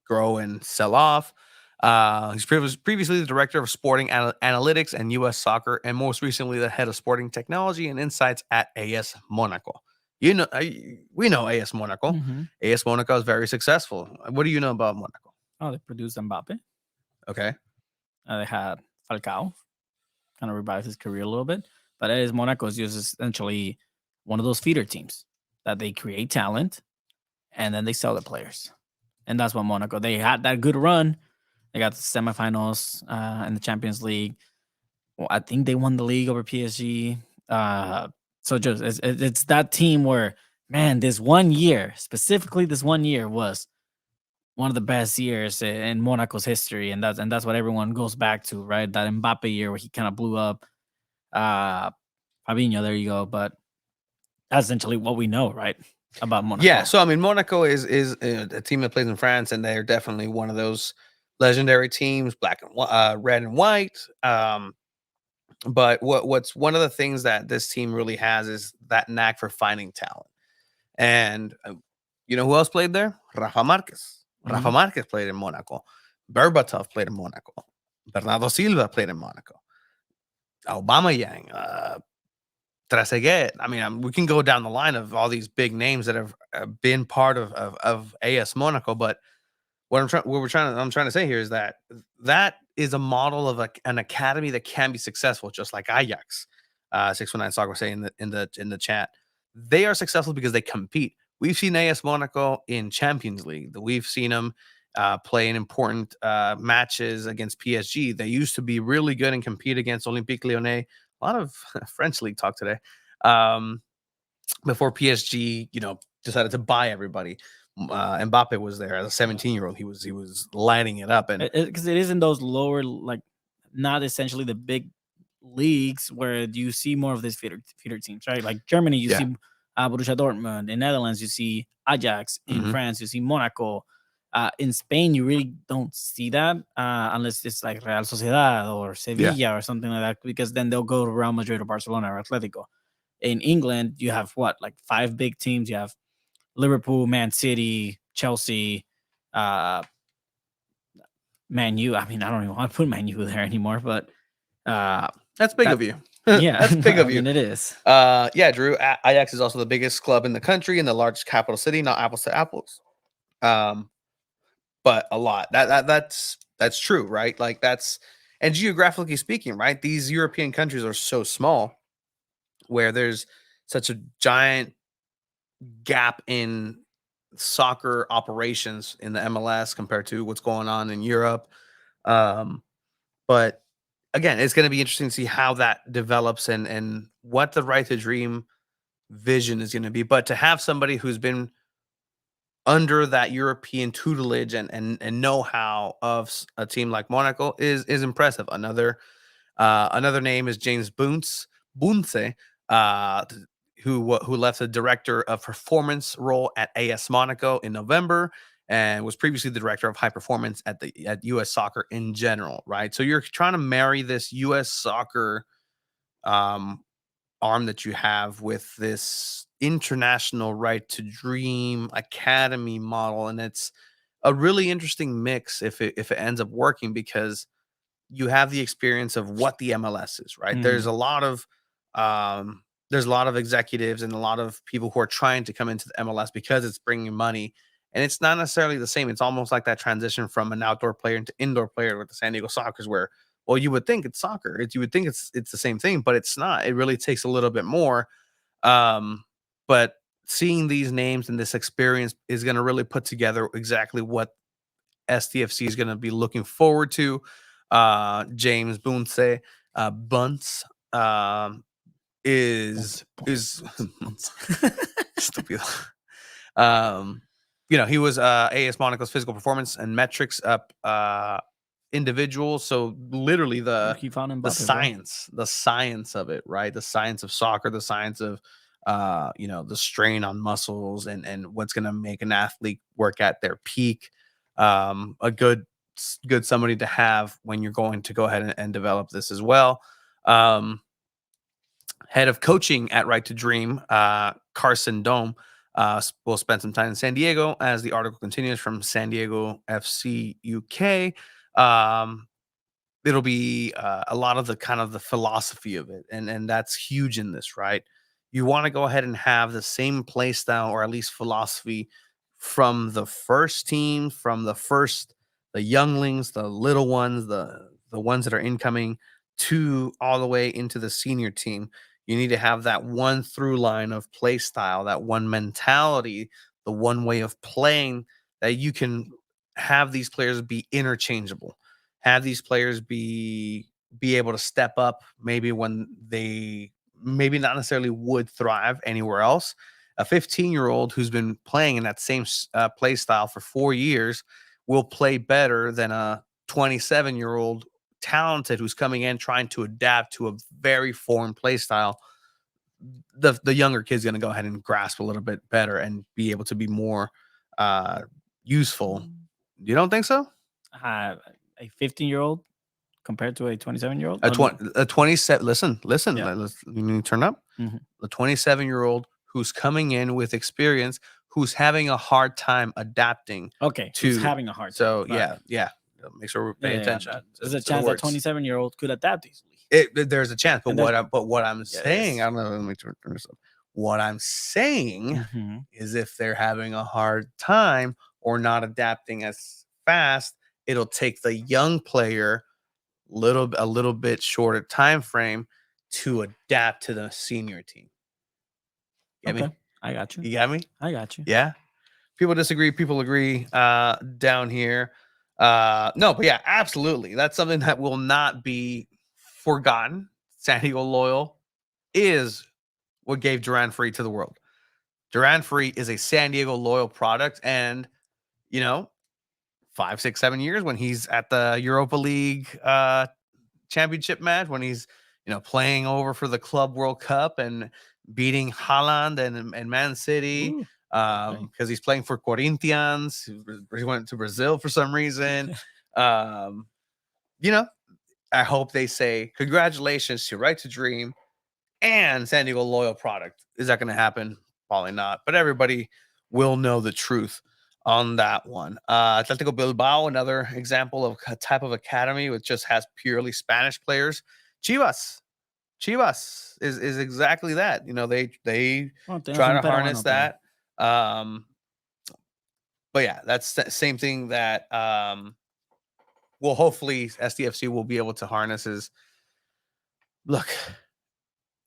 grow and sell off? He's previously the director of sporting analytics and U.S. soccer, and most recently the head of sporting technology and insights at AS Monaco. We know AS Monaco. Mm-hmm. AS Monaco is very successful. What do you know about Monaco? Oh, they produced Mbappe. Okay. They had Falcao, kind of revived his career a little bit. But AS Monaco is just essentially one of those feeder teams that they create talent and then they sell the players. And that's what Monaco, they had that good run. They got the semifinals in the Champions League. Well, I think they won the league over PSG. So just it's that team where, man, this one year, specifically this one year, was one of the best years in Monaco's history, and that's what everyone goes back to, right? That Mbappe year where he kind of blew up. Uh, Fabinho, there you go. But that's essentially what we know, right, about Monaco. Yeah, so I mean, Monaco is a team that plays in France, and they're definitely one of those legendary teams, red and white. But what's one of the things that this team really has is that knack for finding talent. And you know who else played there? Rafa Marquez. Rafa Marquez played in Monaco. Berbatov played in Monaco. Bernardo Silva played in Monaco. Aubameyang, Trezeguet. I mean, we can go down the line of all these big names that have been part of AS Monaco. But I'm trying to say here is that is a model of an academy that can be successful, just like Ajax. 619 Soccer say in the chat, they are successful because they compete. We've seen AS Monaco in Champions League. We've seen them play in important matches against PSG. They used to be really good and compete against Olympique Lyonnais. A lot of French league talk today. Before PSG, decided to buy everybody. Mbappe was there as a 17-year-old. He was lighting it up, and because it is in those lower, like, not essentially the big leagues where you see more of these feeder teams, right? Like Germany, you see Borussia Dortmund. In Netherlands, you see Ajax. In France, you see Monaco. In Spain, you really don't see that unless it's like Real Sociedad or Sevilla or something like that, because then they'll go to Real Madrid or Barcelona or Atletico. In England, you have like 5 big teams. You have Liverpool, Man City, Chelsea, Man U. I mean, I don't even want to put Man U there anymore, but that's big of you. Yeah, that's big of you. I mean, it is. Yeah, Drew. Ajax is also the biggest club in the country and the largest capital city. Not apples to apples, but a lot. That's true, right? Like and geographically speaking, right? These European countries are so small, where there's such a giant gap in soccer operations in the MLS compared to what's going on in Europe. But again, it's going to be interesting to see how that develops and what the Right to Dream vision is going to be. But to have somebody who's been under that European tutelage and know-how of a team like Monaco is impressive. Another name is James Bunce, who left the director of performance role at AS Monaco in November and was previously the director of high performance at U.S. Soccer in general, right? So you're trying to marry this U.S. Soccer arm that you have with this international Right to Dream academy model, and it's a really interesting mix if it ends up working, because you have the experience of what the MLS is, right? There's a lot of executives and a lot of people who are trying to come into the MLS because it's bringing money, and it's not necessarily the same. It's almost like that transition from an outdoor player into indoor player with the San Diego Sockers, where, well, you would think it's soccer. You would think it's the same thing, but it's not. It really takes a little bit more. But seeing these names and this experience is going to really put together exactly what SDFC is going to be looking forward to. James Bunce, Bunce, is stupid. He was AS Monaco's physical performance and metrics up individual. So literally the science of it, right? The science of soccer, the science of the strain on muscles and what's going to make an athlete work at their peak. A good somebody to have when you're going to go ahead and develop this as well. Head of coaching at Right to Dream, Carson Dome, will spend some time in San Diego, as the article continues from San Diego FC UK. It'll be a lot of the kind of the philosophy of it, and that's huge in this, right? You want to go ahead and have the same play style, or at least philosophy, from the first team, from the younglings, the little ones, the ones that are incoming, to all the way into the senior team. You need to have that one through line of play style, that one mentality, the one way of playing, that you can have these players be interchangeable, have these players be able to step up maybe when they maybe not necessarily would thrive anywhere else. A 15-year-old who's been playing in that same play style for 4 years will play better than a 27-year-old talented who's coming in trying to adapt to a very foreign play style. The younger kid's going to go ahead and grasp a little bit better and be able to be more useful. You don't think so? A 15-year-old compared to a 27-year-old? A 27. Listen. Yeah. You need to turn up. Mhm. The 27-year-old who's coming in with experience, who's having a hard time adapting. Okay, who's having a hard time. So Right. yeah. Make sure we pay attention. There's a chance that 27-year-old could adapt easily. There's a chance, but And what I'm saying, Yes. I don't know. Let me turn this up. What I'm saying Mhm. is, if they're having a hard time or not adapting as fast, it'll take the young player a little bit shorter time frame to adapt to the senior team. Get me? I got you. You got me? I got you. Yeah. People disagree. People agree. Down here. No, but yeah, absolutely. That's something that will not be forgotten. San Diego Loyal is what gave Duran Free to the world. Duran Free is a San Diego Loyal product, and 5, 6, 7 years when he's at the Europa League championship match, when he's playing over for the Club World Cup and beating Haaland and Man City, because he's playing for Corinthians. He went to Brazil for some reason. I hope they say congratulations to Right to Dream and San Diego Loyal product. Is that going to happen? Probably not, but everybody will know the truth on that one. Atletico Bilbao, another example of a type of academy which just has purely Spanish players. Chivas is exactly that. They try to harness that. But yeah, that's the same thing that hopefully SDFC will be able to harness. Is, look,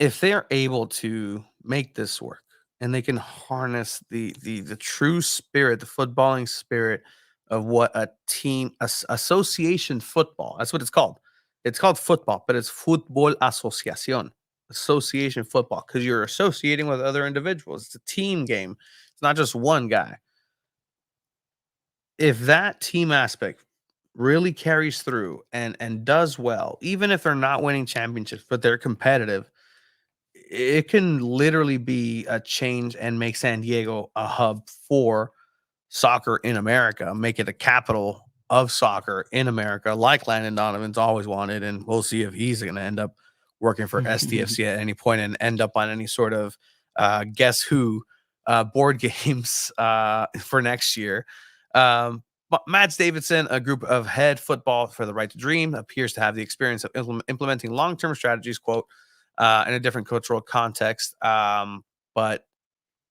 if they're able to make this work and they can harness the true spirit, the footballing spirit of what a team association football, that's what it's called. It's called football, but it's Fútbol Asociación, association football, because you're associating with other individuals. It's a team game. It's not just one guy. If that team aspect really carries through and does well, even if they're not winning championships, but they're competitive, it can literally be a change and make San Diego a hub for soccer in America, make it a capital of soccer in America, like Landon Donovan's always wanted. And we'll see if he's going to end up working for SDFC at any point and end up on any sort of Guess Who board games for next year. Mads Davidson, a group of head football for the Right to Dream, appears to have the experience of implementing long-term strategies, quote, in a different cultural context. But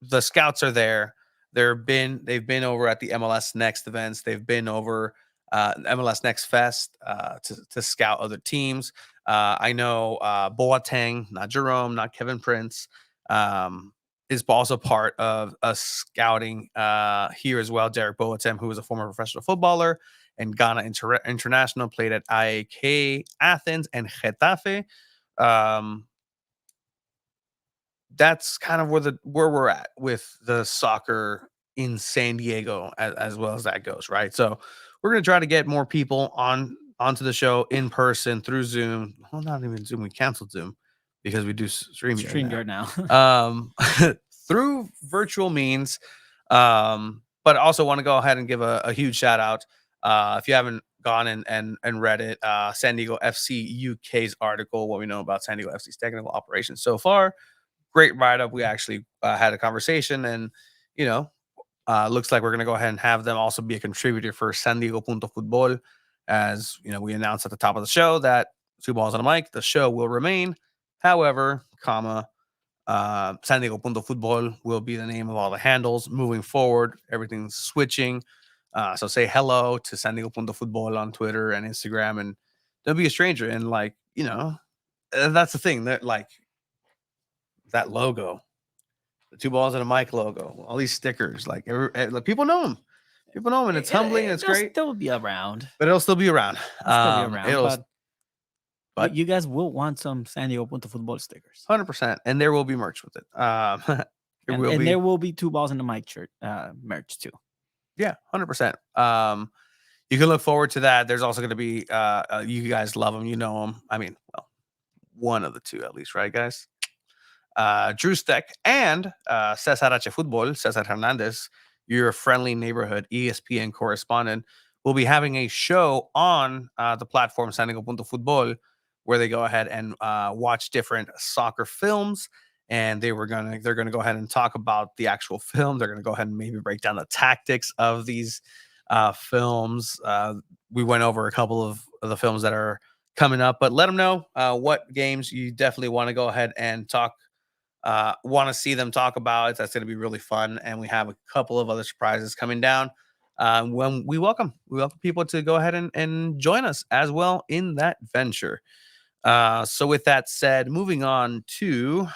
the scouts are there. They've been over at the MLS Next events. They've been over MLS Next Fest to scout other teams. I know Boateng, not Jerome, not Kevin Prince, is also part of a scouting here as well. Derek Boateng, who was a former professional footballer and Ghana international, played at AEK Athens and Getafe. That's kind of where we're at with the soccer in San Diego, as well as that goes, right? So we're going to try to get more people onto the show in person through Zoom. Well, not even Zoom. We canceled Zoom because we do StreamYard now. Through virtual means. But I also want to go ahead and give a huge shout out. If you haven't gone and read it, San Diego FC UK's article, what we know about San Diego FC's technical operations so far. Great write-up. We actually had a conversation, and looks like we're going to go ahead and have them also be a contributor for San Diego Football. As we announced at the top of the show that Two Balls on a Mic, the show will remain. However, San Diego Football will be the name of all the handles moving forward. Everything's switching. So say hello to San Diego Football on Twitter and Instagram, and don't be a stranger. And that's the thing, that that logo, the Two Balls and a Mic logo, all these stickers, people know them. People know them, and it's humbling. And it's great. Still be around, but it'll still be around. But you guys will want some San Diego Football stickers, 100%, and there will be merch with it. There will be Two Balls in the Mic shirt merch too. Yeah, 100%. you can look forward to that. There's also going to be, you guys love him. You know him. I mean, well, one of the two at least, right, guys? Drew Steck and Cesar H. Football, Cesar Hernandez, your friendly neighborhood ESPN correspondent, will be having a show on the platform San Diego Punto Football, where they go ahead and watch different soccer films. And they're gonna go ahead and talk about the actual film. They're gonna go ahead and maybe break down the tactics of these films. We went over a couple of the films that are coming up, but let them know what games you definitely want to go ahead and want to see them talk about. That's going to be really fun, and we have a couple of other surprises coming down. When we welcome people to go ahead and join us as well in that venture. So with that said, moving on to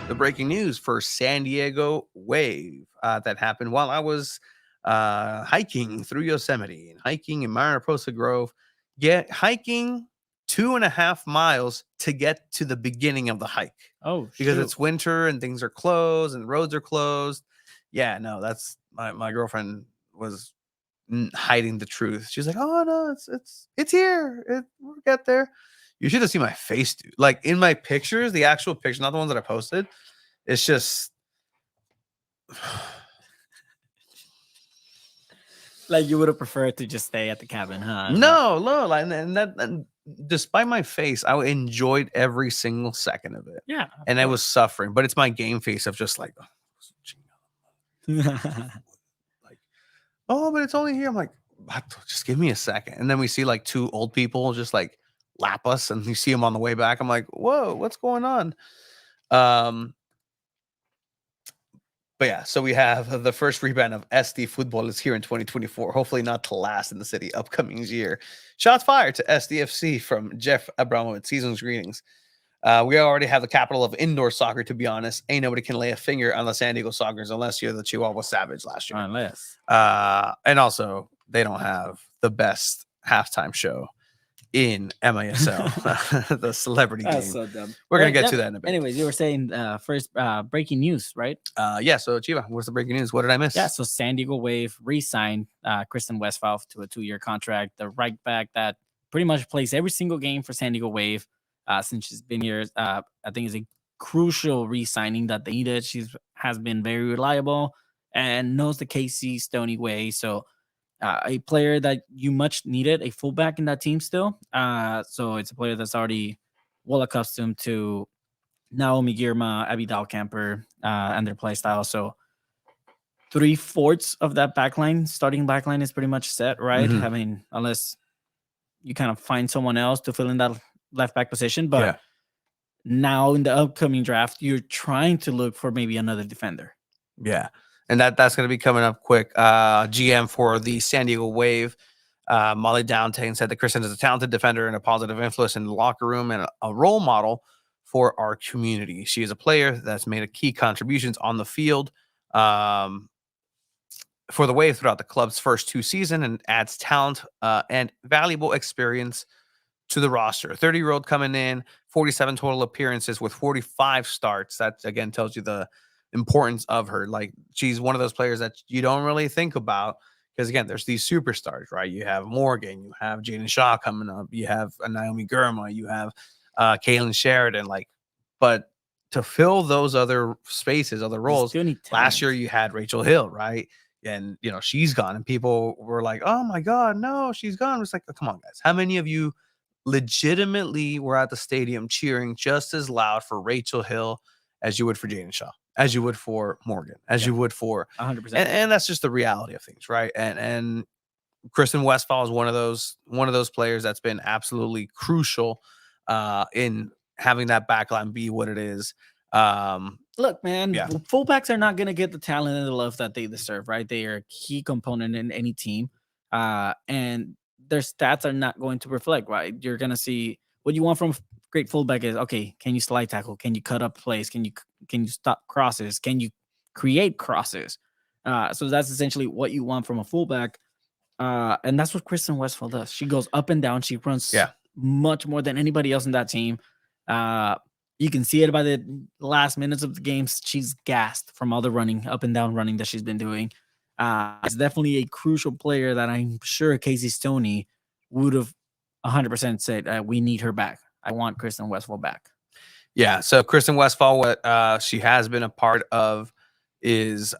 the breaking news for San Diego Wave that happened while I was hiking through Yosemite and hiking in Mariposa Grove. Hiking 2.5 miles to get to the beginning of the hike. Oh, because it's winter and things are closed and roads are closed. Yeah, no, that's my girlfriend was hiding the truth. She's like, "Oh no, it's here. We'll get there." You should have seen my face, dude. Like in my pictures, the actual picture, not the ones that I posted. It's just like you would have preferred to just stay at the cabin, huh? No, and despite my face, I enjoyed every single second of it. Yeah, and I was suffering, but it's my game face of just like, like, oh, but it's only here. I'm like, just give me a second. And then we see like two old people just like lap us, and you see them on the way back. I'm like, whoa, what's going on? But yeah, so we have the first rebrand of SD Football is here in 2024. Hopefully not to last in the city upcoming year. Shots fired to SDFC from Jeff Abramovich. Season's greetings. We already have the capital of indoor soccer, to be honest. Ain't nobody can lay a finger on the San Diego Sockers unless you're the Chihuahua Savage last year. Unless. And also, they don't have the best halftime show in MISL, the celebrity game. So dumb. We're going to get to that in a bit. Anyways, you were saying first breaking news, right? Yeah, so Chiva, what's the breaking news? What did I miss? Yeah, so San Diego Wave re-signed Kristen Westphal to a 2-year contract. The right back that pretty much plays every single game for San Diego Wave since she's been here. I think it's a crucial re-signing that they needed. She has been very reliable and knows the KC Stony way. So a player that you much needed, a fullback in that team still. So it's a player that's already well accustomed to Naomi Girma, Abby Dahlkemper, and their play style. So 3/4 of that starting backline is pretty much set, right? Mm-hmm. I mean, unless you kind of find someone else to fill in that left back position. But now in the upcoming draft, you're trying to look for maybe another defender. Yeah. And that's going to be coming up quick. GM for the San Diego Wave, Molly Downtain, said that Kristen is a talented defender and a positive influence in the locker room and a role model for our community. She is a player that's made a key contributions on the field for the Wave throughout the club's first 2 seasons and adds talent and valuable experience to the roster. 30-year-old coming in, 47 total appearances with 45 starts. That, again, tells you the importance of her. Like, she's one of those players that you don't really think about because, again, there's these superstars, right? You have Morgan, you have Jaden Shaw coming up, you have Naomi Girma, you have Kaylin Sheridan, but to fill those other spaces, other roles, last year you had Rachel Hill, right? And, she's gone, and people were like, oh my God, no, she's gone. It's like, oh, come on, guys. How many of you legitimately were at the stadium cheering just as loud for Rachel Hill as you would for Jaden Shaw, as you would for Morgan, as you would for 100%? And that's just the reality of things, right? And Kristen Westphal is one of those players that's been absolutely crucial in having that backline be what it is. Look, man, fullbacks are not going to get the talent and the love that they deserve, right? They are a key component in any team, and their stats are not going to reflect, right? You're going to see what you want from a great fullback is, okay, can you slide tackle? Can you cut up plays? Can you stop crosses? Can you create crosses? So that's essentially what you want from a fullback, and that's what Kristen Westphal does. She goes up and down. She runs much more than anybody else in that team. You can see it by the last minutes of the games. She's gassed from all the running, up and down running that she's been doing. It's definitely a crucial player that I'm sure Casey Stoney would have 100% said, we need her back. I want Kristen Westphal back. Yeah, so Kristen Westphal, what she has been a part of is she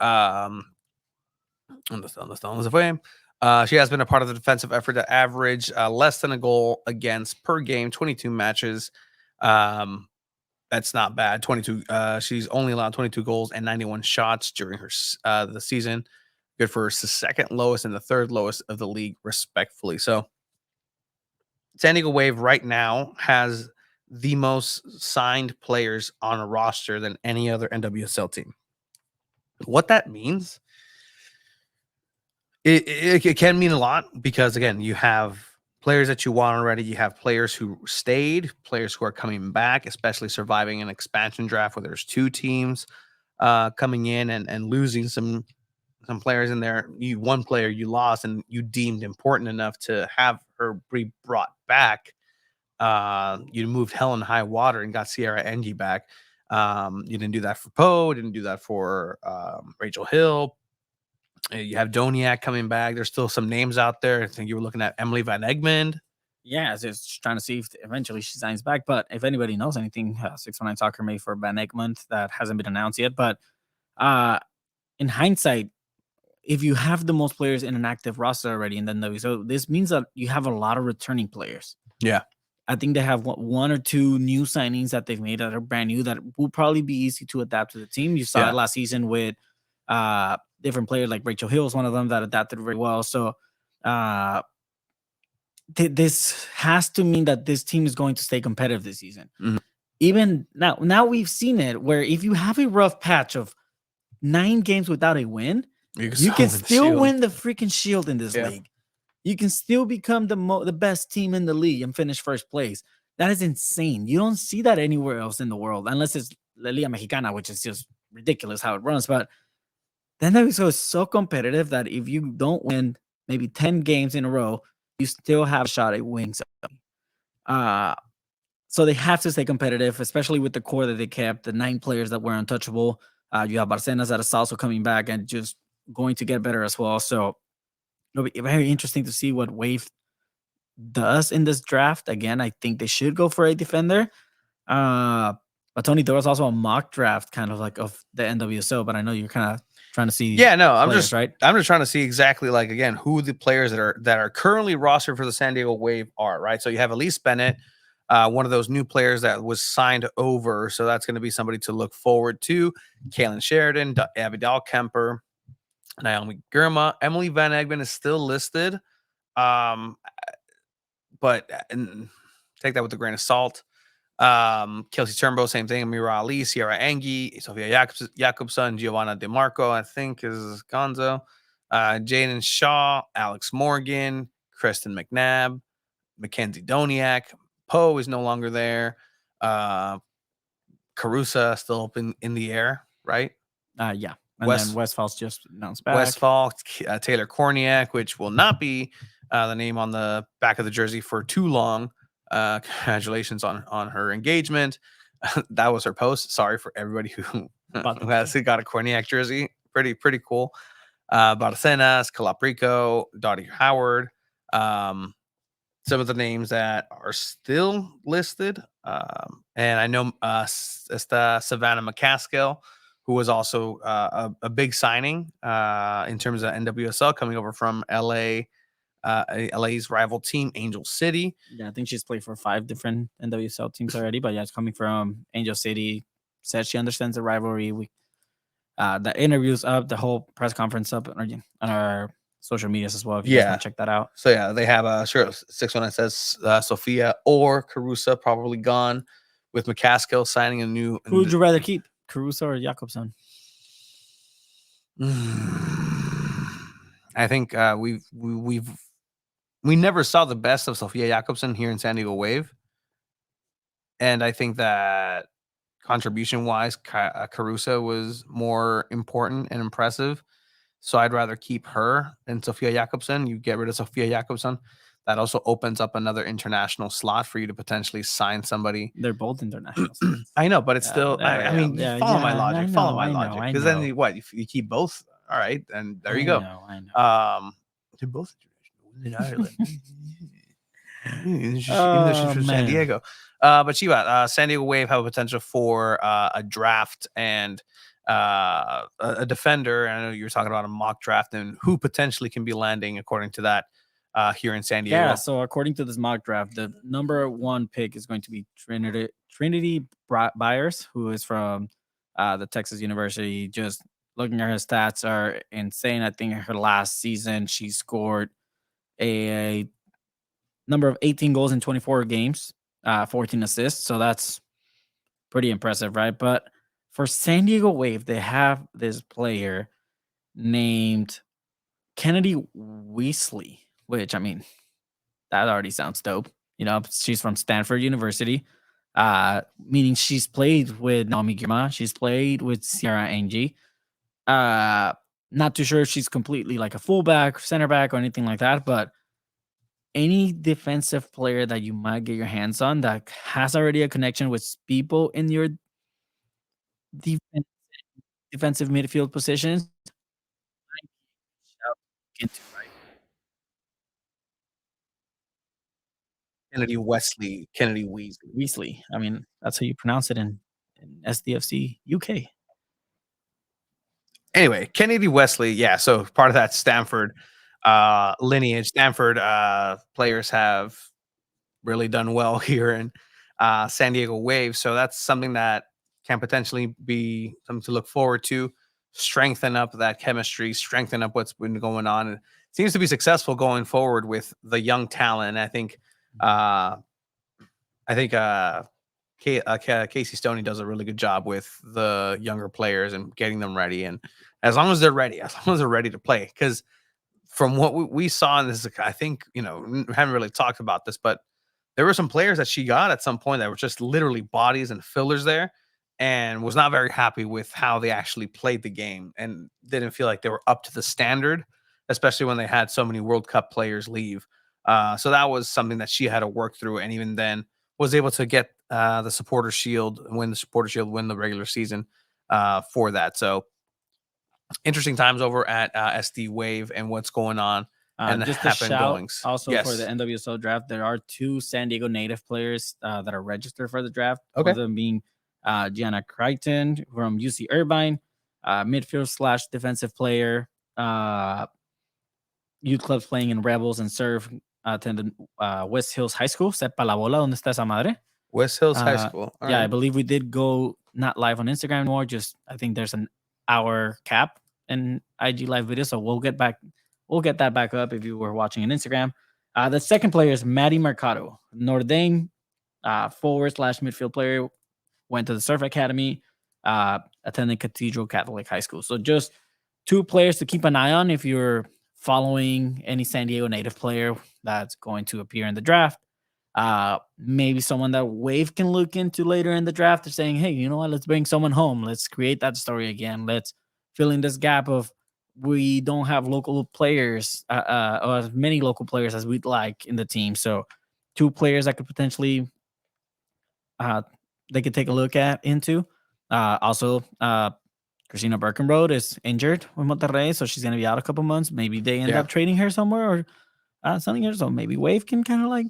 has been a part of the defensive effort to average less than a goal against per game, 22 matches. That's not bad. 22. She's only allowed 22 goals and 91 shots during her the season. Good for her, the second lowest and the third lowest of the league, respectfully. So San Diego Wave right now has the most signed players on a roster than any other NWSL team. What that means, it can mean a lot because, again, you have players that you want already. You have players who stayed, players who are coming back, especially surviving an expansion draft where there's two teams coming in and losing some players in there. One player you lost and you deemed important enough to have her be brought back. You moved hell and high water and got Sierra Engie back. You didn't do that for Poe, didn't do that for Rachel Hill. You have Doniak coming back. There's still some names out there. I think you were looking at Emily Van Egmond. Yeah, just trying to see if eventually she signs back. But if anybody knows anything, 619 Soccer May for Van Egmond, that hasn't been announced yet. But in hindsight, if you have the most players in an active roster already, and then so this means that you have a lot of returning players. Yeah. I think they have one or two new signings that they've made that are brand new that will probably be easy to adapt to the team. You saw it last season with different players, like Rachel Hill is one of them that adapted very well. So this has to mean that this team is going to stay competitive this season. Mm-hmm. Even now we've seen it where if you have a rough patch of 9 games without a win, you can still win the freaking Shield in this league. You can still become the best team in the league and finish first place. That is insane. You don't see that anywhere else in the world, unless it's La Liga Mexicana, which is just ridiculous how it runs. But then that is so competitive that if you don't win maybe 10 games in a row, you still have a shot at winning something. So they have to stay competitive, especially with the core that they kept, the 9 players that were untouchable. You have Barcenas that is also coming back and just going to get better as well. So it'll be very interesting to see what Wave does in this draft. Again, I think they should go for a defender. But Tony, there was also a mock draft kind of like of the NWSL, but I know you're kind of trying to see. Yeah, no, I'm players, just right. I'm just trying to see exactly, like, again, who the players that are currently rostered for the San Diego Wave are, right? So you have Elise Bennett, one of those new players that was signed over. So that's going to be somebody to look forward to. Kaylin Sheridan, Abby Dahlkemper, Naomi Girma, Emily Van Egmond is still listed. But take that with a grain of salt. Kelsey Turnbow, same thing. Amira Ali, Sierra Engie, Sofia Jakobson, Giovanna DeMarco, I think is Gonzo. Jaden Shaw, Alex Morgan, Kristen McNabb, Mackenzie Doniak. Poe is no longer there. Carusa still up in the air, right? Yeah. And then Westfall's just announced back. Westphal, Taylor Korniak, which will not be the name on the back of the jersey for too long. Congratulations on her engagement. That was her post. Sorry for everybody who has got a Korniak jersey. Pretty cool. Barcenas, Calaprico, Dottie Howard. Some of the names that are still listed. And I know Savannah McCaskill, who was also a big signing in terms of NWSL, coming over from LA's rival team, Angel City. Yeah, I think she's played for 5 different NWSL teams already, but yeah, it's coming from Angel City. Said she understands the rivalry. The interviews up, the whole press conference up on our social medias as well, if you guys want to check that out. So yeah, they have 619 says Sophia or Carusa probably gone, with McCaskill signing a new. Who would you rather keep, Carusa or Jakobson? I think we never saw the best of Sophia Jakobson here in San Diego Wave, and I think that contribution wise, Carusa was more important and impressive. So I'd rather keep her than Sophia Jakobson. You get rid of Sophia Jakobson, that also opens up another international slot for you to potentially sign somebody. They're both internationals. I know, but it's still. I mean, follow my logic. Follow my logic. Because then what? You keep both All right, and there you I go. know. They're both in Ireland. Even though she's Oh, from San man. Diego. But Shiva, San Diego Wave have a potential for a draft and a defender. And I know you were talking about a mock draft and who potentially can be landing according to that here in San Diego. Yeah, so according to this mock draft, the number 1 pick is going to be Trinity Byers, who is from the Texas University. Just looking at her stats are insane. I think her last season she scored a number of 18 goals in 24 games, 14 assists. So that's pretty impressive, right? But for San Diego Wave, they have this player named Kennedy Weasley, which I mean, that already sounds dope. You know, she's from Stanford University, meaning she's played with Naomi Girma. She's played with Sierra Angie. Not too sure if she's completely like a fullback, center back, or anything like that, but any defensive player that you might get your hands on that has already a connection with people in your defensive midfield positions, into, right? Kennedy Weasley. Weasley. I mean, that's how you pronounce it in SDFC UK. Anyway, Kennedy Wesley, yeah. So part of that Stanford lineage. Stanford players have really done well here in San Diego Wave. So that's something that can potentially be something to look forward to. Strengthen up that chemistry, strengthen up what's been going on. And it seems to be successful going forward with the young talent. I think Casey Stoney does a really good job with the younger players and getting them ready. And as long as they're ready to play, because from what we saw in this, I think, we haven't really talked about this, but there were some players that she got at some point that were just literally bodies and fillers there and was not very happy with how they actually played the game and didn't feel like they were up to the standard, especially when they had so many World Cup players leave. So that was something that she had to work through. And even then was able to get the Supporter Shield, win the regular season for that. So interesting times over at SD Wave and what's going on. And Just a happen shout goings. also Yes. for the NWSL draft, there are 2 San Diego native players that are registered for the draft. Okay. One of them being Gianna Crichton from UC Irvine, midfield / defensive player. Youth clubs playing in Rebels and serve attended West Hills High School. Sepa la bola, ¿dónde está esa madre? West Hills High School. All Yeah, right. I believe we did go not live on Instagram anymore. Just I think there's an hour cap in IG live video, so we'll get that back up if you were watching on Instagram. The second player is Maddie Mercado, Notre Dame forward / midfield player. Went to the Surf Academy, attended Cathedral Catholic High School. So just 2 players to keep an eye on if you're following any San Diego native player that's going to appear in the draft. Maybe someone that Wave can look into later in the draft. They're saying, hey, you know what? Let's bring someone home. Let's create that story again. Let's fill in this gap of we don't have local players or as many local players as we'd like in the team. So 2 players that could potentially they could take a look into. Also, Christina Birkenroad is injured with Monterrey, so she's going to be out a couple months. Maybe they end up trading her somewhere or something else. So maybe Wave can kind of like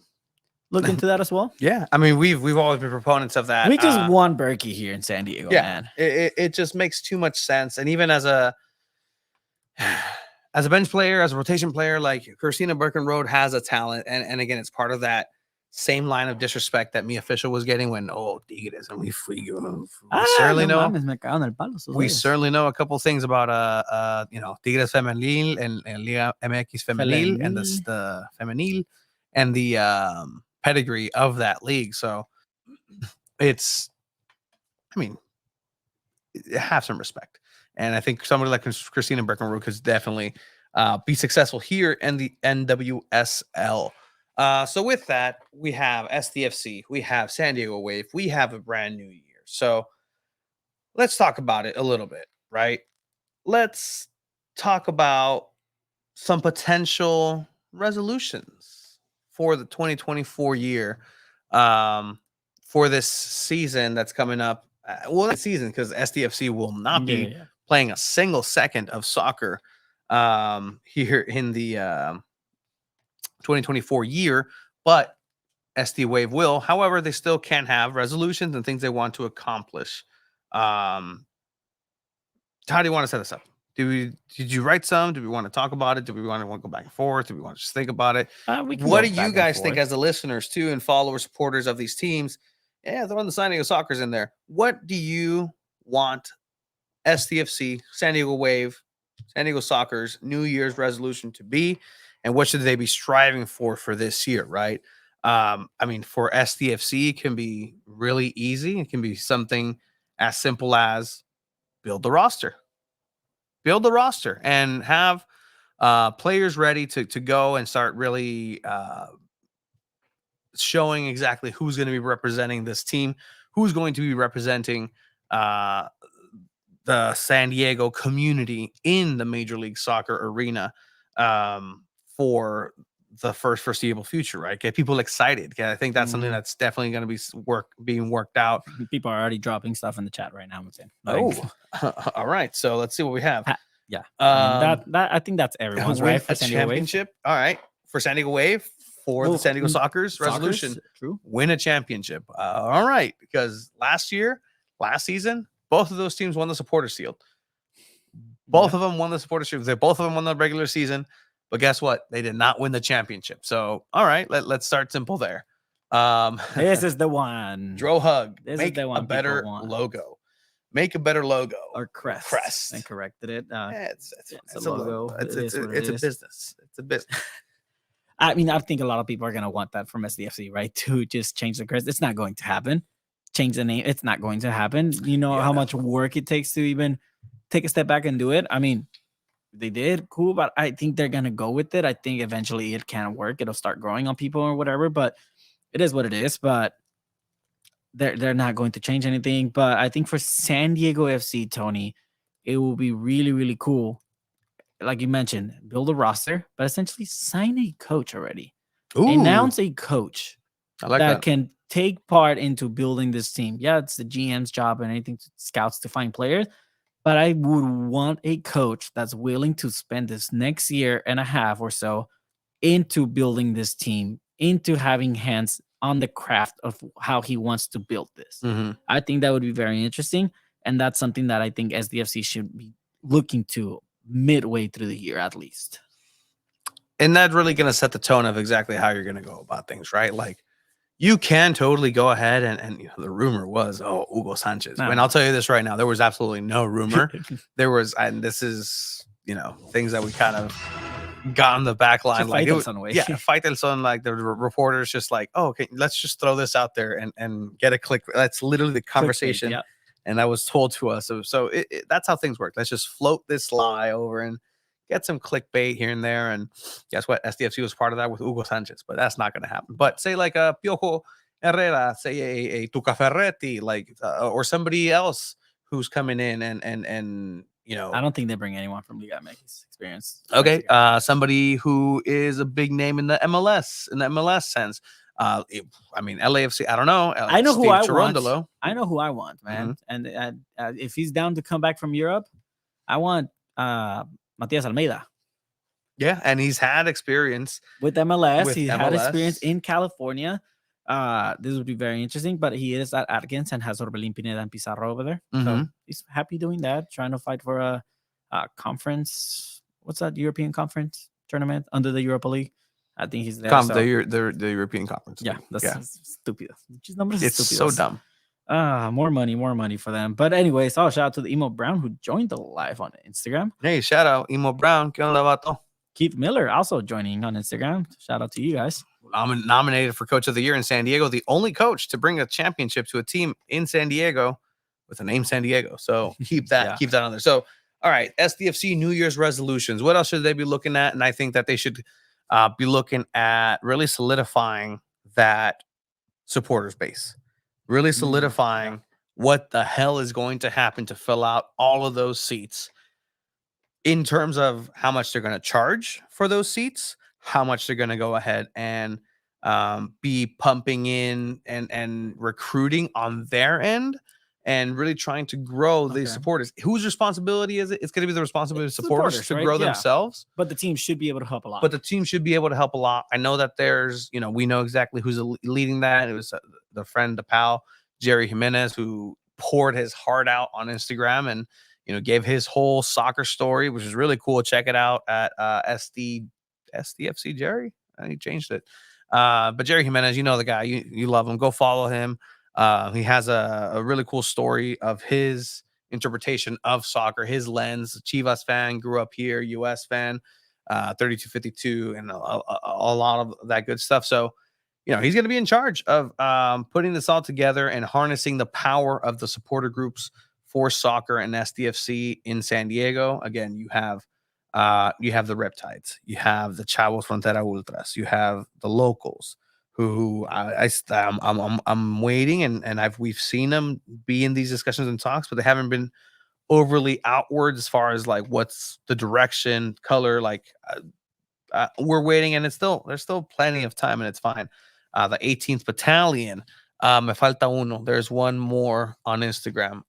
look into that as well. Yeah, I mean, we've always been proponents of that. We just won Berkey here in San Diego, man. It just makes too much sense. And even as a bench player, as a rotation player, like Christina Birkenroad has a talent. And again, it's part of that same line of disrespect that Mia Fisher was getting when Tigres, and we certainly know a couple things about Tigres Femenil and Liga MX Femenil and the Femenil and the pedigree of that league. So it's, I mean, have some respect. And I think somebody like Christina Birkenroad could definitely be successful here in the NWSL. So with that, we have SDFC, we have San Diego Wave, we have a brand new year. So let's talk about it a little bit, right? Let's talk about some potential resolutions for the 2024 year, for this season that's coming up. Well, that season, because SDFC will not be playing a single second of soccer here in the 2024 year, but SD Wave will. However, they still can have resolutions and things they want to accomplish. How do you want to set this up? Did you write some? Do we want to talk about it? Do we want to go back and forth? Do we want to just think about it? What do you guys think as the listeners too and followers, supporters of these teams? Yeah, throw in the San Diego Soccer's in there. What do you want SDFC, San Diego Wave, San Diego Soccer's New Year's resolution to be? And what should they be striving for this year, right? I mean, for SDFC, it can be really easy. It can be something as simple as build the roster and have players ready to go and start really showing exactly who's going to be representing this team, who's going to be representing the San Diego community in the Major League Soccer arena for the first foreseeable future, right? Get people excited. I think that's something that's definitely going to be being worked out. People are already dropping stuff in the chat right now. All right. So let's see what we have. Yeah, I think that's everyone's right for San Diego championship. Wave. All right, for San Diego Wave, for the San Diego Soccer's resolution, true. Win a championship. All right, because last season, both of those teams won the Supporters Shield. Both of them won the Supporters Shield. Both of them won the regular season. But guess what? They did not win the championship. So, all right, let's start simple there. This is the one. Dro Hug. Make a better logo. Make a better logo. Or crest. And corrected it. It's a logo. It's a business. It's a business. I mean, I think a lot of people are going to want that from SDFC, right? To just change the crest. It's not going to happen. Change the name. It's not going to happen. You know how much work it takes to even take a step back and do it. I mean, they did cool, but I think they're gonna go with it. I think eventually it can work. It'll start growing on people or whatever, but it is what it is. But they're not going to change anything. But I think for San Diego FC, Tony, it will be really, really cool. Like you mentioned, build a roster, but essentially sign a coach already. Ooh. Announce a coach that can take part into building this team. Yeah, it's the GM's job and anything scouts to find players. But I would want a coach that's willing to spend this next year and a half or so into building this team, into having hands on the craft of how he wants to build this. Mm-hmm. I think that would be very interesting. And that's something that I think SDFC should be looking to midway through the year, at least. And that's really going to set the tone of exactly how you're going to go about things, right? Like, you can totally go ahead and the rumor was, Hugo Sanchez. And I'll tell you this right now, there was absolutely no rumor. There was, and this is, things that we kind of got on the back line. Like, Faitelson, like the reporters just like, okay, let's just throw this out there and get a click. That's literally the conversation. Clickbait, yeah. And that was told to us. So that's how things work. Let's just float this lie over and get some clickbait here and there. And guess what? SDFC was part of that with Hugo Sanchez, but that's not going to happen. But say like a Piojo Herrera, say a Tuca Ferretti, like, or somebody else who's coming in and I don't think they bring anyone from Liga MX experience. Okay. Somebody who is a big name in the MLS sense. I mean, LAFC, I don't know. I know Steve who I Cherundolo. want. I know who I want, man. Mm-hmm. And if he's down to come back from Europe, I want Matias Almeida. Yeah, and he's had experience with MLS. He's had experience in California. This would be very interesting, but he is at Atkins and has Orbelin Pineda and Pizarro over there. Mm-hmm. So he's happy doing that, trying to fight for a conference. What's that European conference tournament under the Europa League? I think he's there. The European Conference. Yeah, that's stupid. It's so dumb. More money for them. But anyways, shout out to the Emo Brown who joined the live on Instagram. Hey, shout out Emo Brown. ¿Qué onda, vato? Keith Miller also joining on Instagram. Shout out to you guys. I'm nominated for Coach of the Year in San Diego, the only coach to bring a championship to a team in San Diego with the name San Diego. So keep that, keep that on there. So, all right, SDFC New Year's resolutions. What else should they be looking at? And I think that they should be looking at really solidifying that supporters base, really solidifying what the hell is going to happen to fill out all of those seats in terms of how much they're going to charge for those seats, how much they're going to go ahead and be pumping in and recruiting on their end, and really trying to grow these supporters. Whose responsibility is it? It's going to be the responsibility of supporters to grow themselves. But the team should be able to help a lot. I know that there's, we know exactly who's leading that. It was the friend, the pal, Jerry Jimenez, who poured his heart out on Instagram and, gave his whole soccer story, which is really cool. Check it out at SDFC Jerry. He changed it. But Jerry Jimenez, the guy, you love him. Go follow him. He has a really cool story of his interpretation of soccer, his lens. Chivas fan, grew up here, US fan, 3252, and a lot of that good stuff. So, he's going to be in charge of putting this all together and harnessing the power of the supporter groups for soccer and SDFC in San Diego. Again, you have the Riptides, you have the Chavos Frontera Ultras, you have the locals who I'm waiting, and we've seen them be in these discussions and talks, but they haven't been overly outward as far as like what's the direction, color. Like we're waiting, and there's still plenty of time, and it's fine. The 18th Battalion, me falta uno. There's one more on Instagram.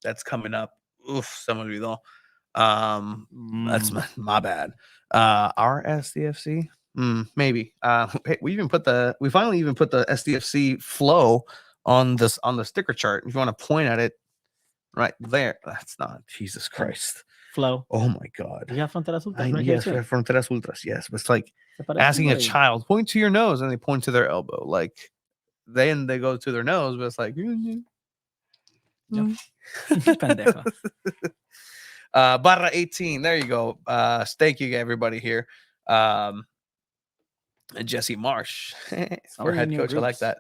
That's coming up. Oof, se me olvidó. That's my bad. Our SDFC. Maybe. Hey, we finally even put the SDFC flow on the sticker chart. If you want to point at it right there, that's not Jesus Christ. Flow. Oh my God. We have Fronteras Ultras. Yes, we have Fronteras Ultras. Yes, but it's like asking a child, point to your nose, and they point to their elbow. Like then they go to their nose, but it's like Barra 18. There you go. Thank you everybody here. Jesse Marsh for head coach. I like that.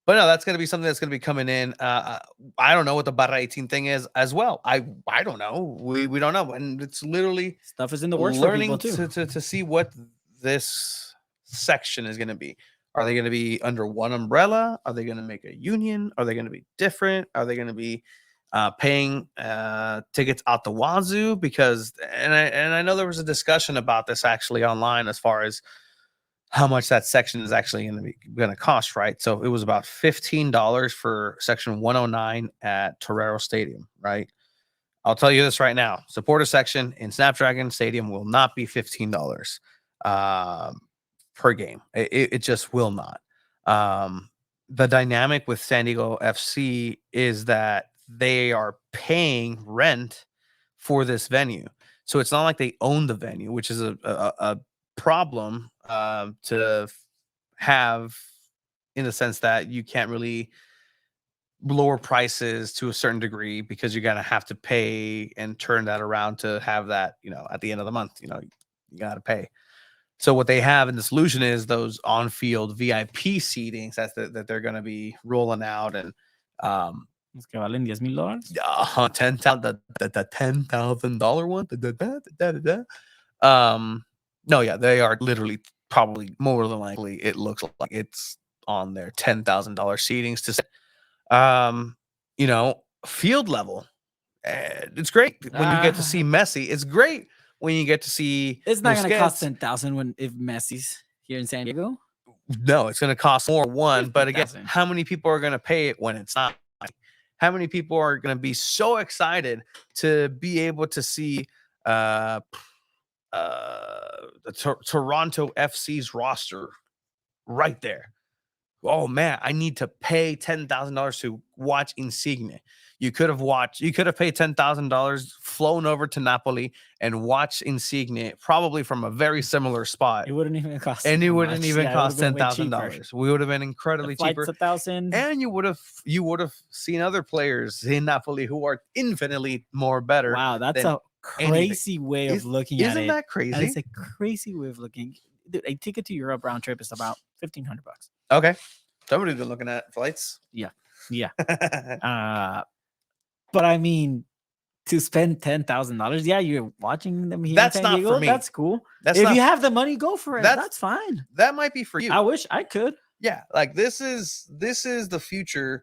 But no, that's going to be something that's going to be coming in. I don't know what the Barra 18 thing is as well. I don't know. We don't know. And it's literally stuff is in the works learning for people too. To see what this section is going to be. Are they going to be under one umbrella? Are they going to make a union? Are they going to be different? Are they going to be paying tickets out the wazoo? Because and I know there was a discussion about this actually online as far as how much that section is actually going to cost, right? So it was about $15 for section 109 at Torero Stadium, right? I'll tell you this right now: supporter section in Snapdragon Stadium will not be $15 per game. It just will not. The dynamic with San Diego FC is that they are paying rent for this venue, so it's not like they own the venue, which is a problem to have, in the sense that you can't really lower prices to a certain degree because you're gonna have to pay and turn that around to have that, at the end of the month, you gotta pay. So what they have in the solution is those on-field VIP seatings that they're going to be rolling out, and Es que valen $10,000. the $10,000 one. No, yeah, they are literally probably more than likely. It looks like it's on their $10,000 seatings to, field level. It's great when you get to see Messi. It's great when you get to see. It's not going to cost $10,000 if Messi's here in San Diego. No, it's going to cost more. But again, how many people are going to pay it when it's not? How many people are going to be so excited to be able to see the Toronto FC's roster right there? Oh man, I need to pay $10,000 to watch Insigne. You could have paid $10,000, flown over to Napoli and watched Insigne, probably from a very similar spot. It wouldn't even cost. And it wouldn't even cost $10,000. We would have been incredibly cheaper. $1,000. And you would have seen other players in Napoli who are infinitely more better. Wow, that's a crazy way of looking at it. Isn't that crazy? That is a crazy way of looking. Dude, a ticket to Europe round trip is about $1,500. Okay. Somebody's been looking at flights. Yeah. But I mean, to spend $10,000, yeah, you're watching them here. That's in San Diego. Not for me. That's cool. If you have the money, go for it. That's fine. That might be for you. I wish I could. Yeah, like this is the future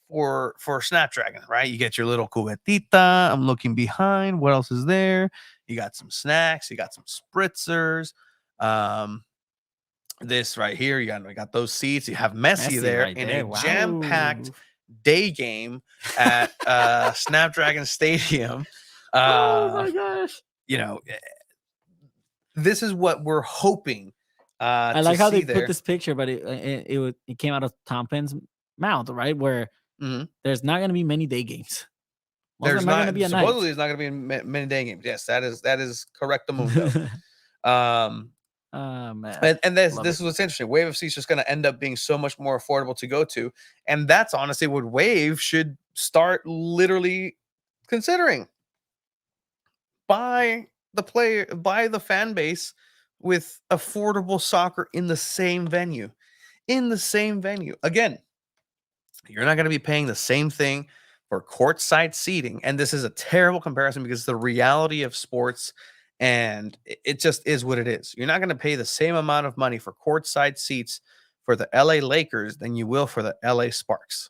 for Snapdragon, right? You get your little cubetita. I'm looking behind. What else is there? You got some snacks. You got some spritzers. This right here, you got those seats. You have Messi there right in there. a jam-packed day game at Snapdragon Stadium. Oh my gosh. You know, this is what we're hoping I to like how they see there. put this picture, but it came out of Tom Penn's mouth, right? Where Mhm. there's not going to be many day games. Most of There's them are going not to be at night. supposedly there's not going to be many day games. Yes, that is correctamundo. Man. And this Love is what's interesting. Wave FC is just going to end up being so much more affordable to go to, and that's honestly what Wave should start literally considering. Buy the fan base with affordable soccer in the same venue. Again, you're not going to be paying the same thing for courtside seating, and this is a terrible comparison because the reality of sports, and it just is what it is. You're not going to pay the same amount of money for courtside seats for the LA Lakers than you will for the LA Sparks.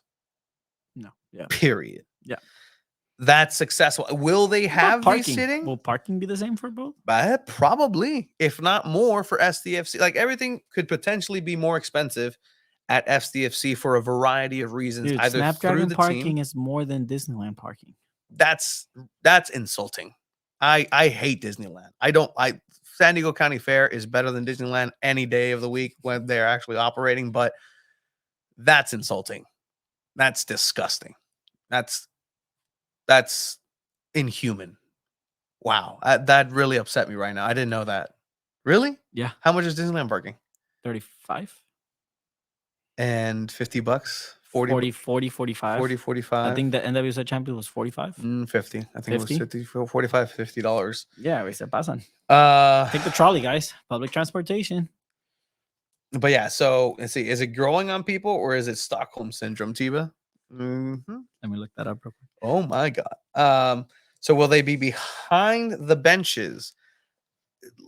No. Yeah. Period. Yeah. That's successful. Will they have these sitting? Will parking be the same for both? Probably, if not more, for SDFC. Like everything could potentially be more expensive at SDFC for a variety of reasons. Dude, either Snapdragon through the parking team. is more than Disneyland parking. That's insulting. I hate Disneyland. San Diego County Fair is better than Disneyland any day of the week when they're actually operating, but that's insulting. That's disgusting. That's inhuman. Wow. That really upset me right now. I didn't know that. Really? Yeah. How much is Disneyland parking? 35 and $50. 40, 45. 40, 45. I think the NWSL champion was 45. 50. I think 50? it was 50, 45, $50. Yeah, we said pasan. Take the trolley, guys. Public transportation. But yeah, so let's see. Is it growing on people or is it Stockholm syndrome, Tiba? Mm-hmm. Let me look that up real quick. Oh my God. So will they be behind the benches?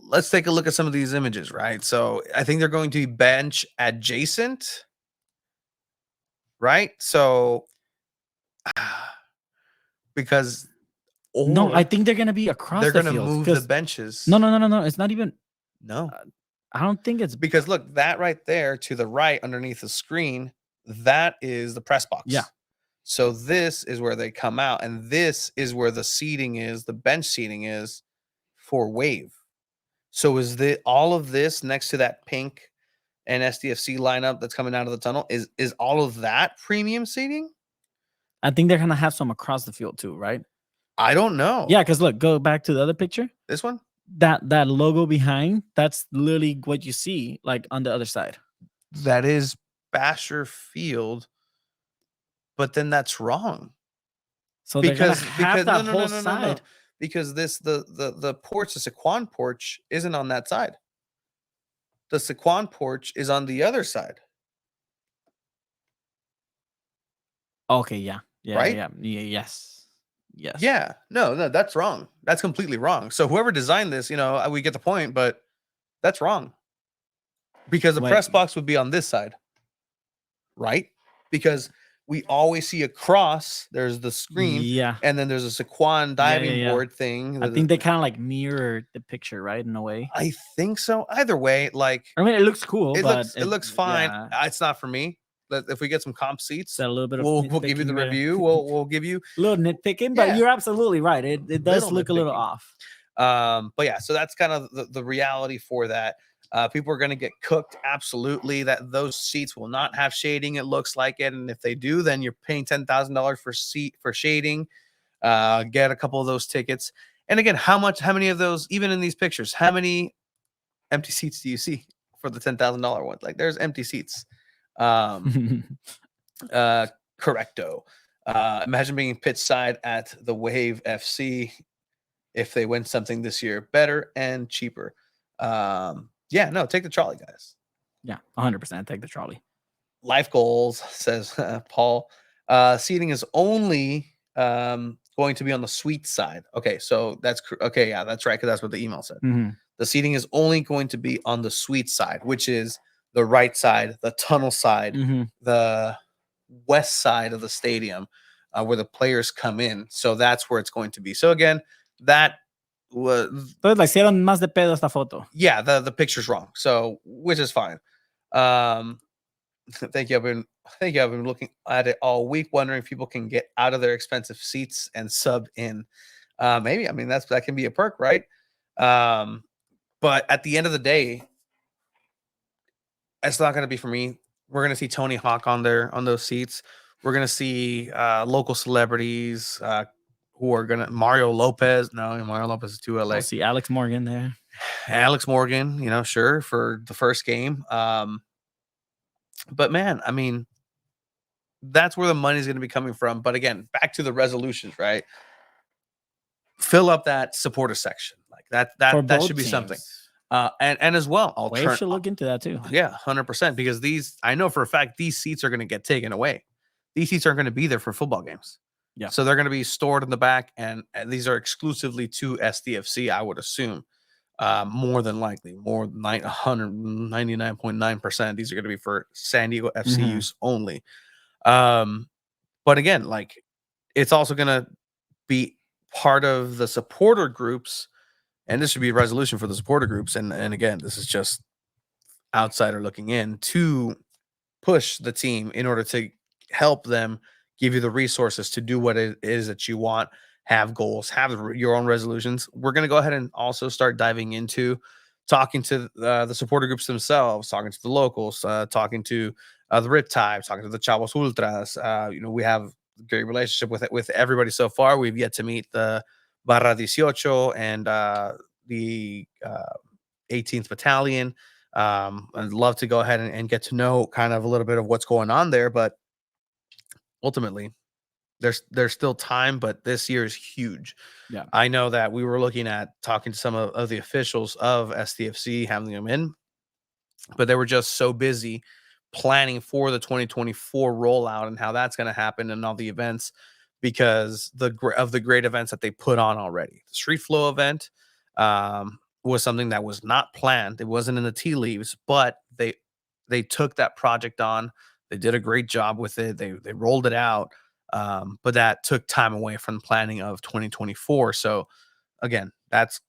Let's take a look at some of these images, right? So I think they're going to be bench adjacent, right? So because no, I think they're gonna be across. They're the gonna field, move the benches. No. It's not even. No, I don't think it's because look, that right there to the right underneath the screen, that is the press box. Yeah. So this is where they come out, and this is where the seating is, the bench seating is for Wave. So is all of this next to that pink and SDFC lineup that's coming out of the tunnel? Is all of that premium seating? I think they're gonna have some across the field too, right? I don't know. Yeah, because look, go back to the other picture. This one? That logo behind, that's literally what you see, like on the other side. That is Basher Field, but then that's wrong. So because have that whole side. Because the porch, the Saquon porch, isn't on that side. The Saquon porch is on the other side. Okay, yeah. Right? Yes. Yeah. No, that's wrong. That's completely wrong. So whoever designed this, we get the point, but that's wrong. Because the press box would be on this side. Right? Because we always see across, there's the screen, and then there's a Saquon diving board thing. I think they kind of like mirror the picture, right? In a way. I think so. Either way, like I mean, it looks cool. It looks fine. Yeah. It's not for me. If we get some comp seats, a little bit of we'll give you the review. We'll give you a little nitpicking, but you're absolutely right. It does look a little off. But yeah, so that's kind of the reality for that. People are going to get cooked. Absolutely. That those seats will not have shading. It looks like it. And if they do, then you're paying $10,000 for shading. Get a couple of those tickets. And again, how many of those, even in these pictures, how many empty seats do you see for the $10,000 ones? Like there's empty seats. Correcto. Imagine being pitch side at the Wave FC if they win something this year, better and cheaper. Yeah, no, take the trolley, guys. Yeah, 100% take the trolley. Life goals, says Paul. Seating is only going to be on the suite side. Okay, so that's okay. Yeah, that's right, because that's what the email said. Mm-hmm. The seating is only going to be on the suite side, which is the right side, the tunnel side, the west side of the stadium, where the players come in. So that's where it's going to be. So again, that was like hicieron más de pedo esta foto. Yeah, the picture's wrong. So which is fine. Thank you, I think I've been looking at it all week, wondering if people can get out of their expensive seats and sub in. Maybe, I mean, that can be a perk, right? But at the end of the day, it's not going to be for me. We're going to see Tony Hawk on those seats. We're going to see local celebrities who are going to Mario Lopez. No, Mario Lopez is too LA. We'll see Alex Morgan there. Alex Morgan, sure, for the first game. But man, I mean, that's where the money's going to be coming from. But again, back to the resolutions, right? Fill up that supporter section. Like that should be something. And as well, Wave should look into that too. Yeah, 100%. Because I know for a fact these seats are going to get taken away. These seats aren't going to be there for football games. Yeah. So they're going to be stored in the back, and these are exclusively to SDFC, I would assume. More than likely, 199.9%. These are going to be for San Diego FC use only. But again, like, it's also going to be part of the supporter groups, and this should be a resolution for the supporter groups. And again, this is just outsider looking in to push the team in order to help them give you the resources to do what it is that you want, have goals, have your own resolutions. We're going to go ahead and also start diving into talking to the supporter groups themselves, talking to the locals, talking to the Riptide, talking to the Chavos Ultras. We have a great relationship with everybody so far. We've yet to meet the Barra 18 and the 18th Battalion. I'd love to go ahead and get to know kind of a little bit of what's going on there, but ultimately there's still time, but this year is huge. Yeah. I know that we were looking at talking to some of the officials of SDFC, having them in, but they were just so busy planning for the 2024 rollout and how that's going to happen and all the events because of the great events that they put on already. The Street Flow event was something that was not planned. It wasn't in the tea leaves, but they took that project on. They did a great job with it. They rolled it out. But that took time away from the planning of 2024. So again, that's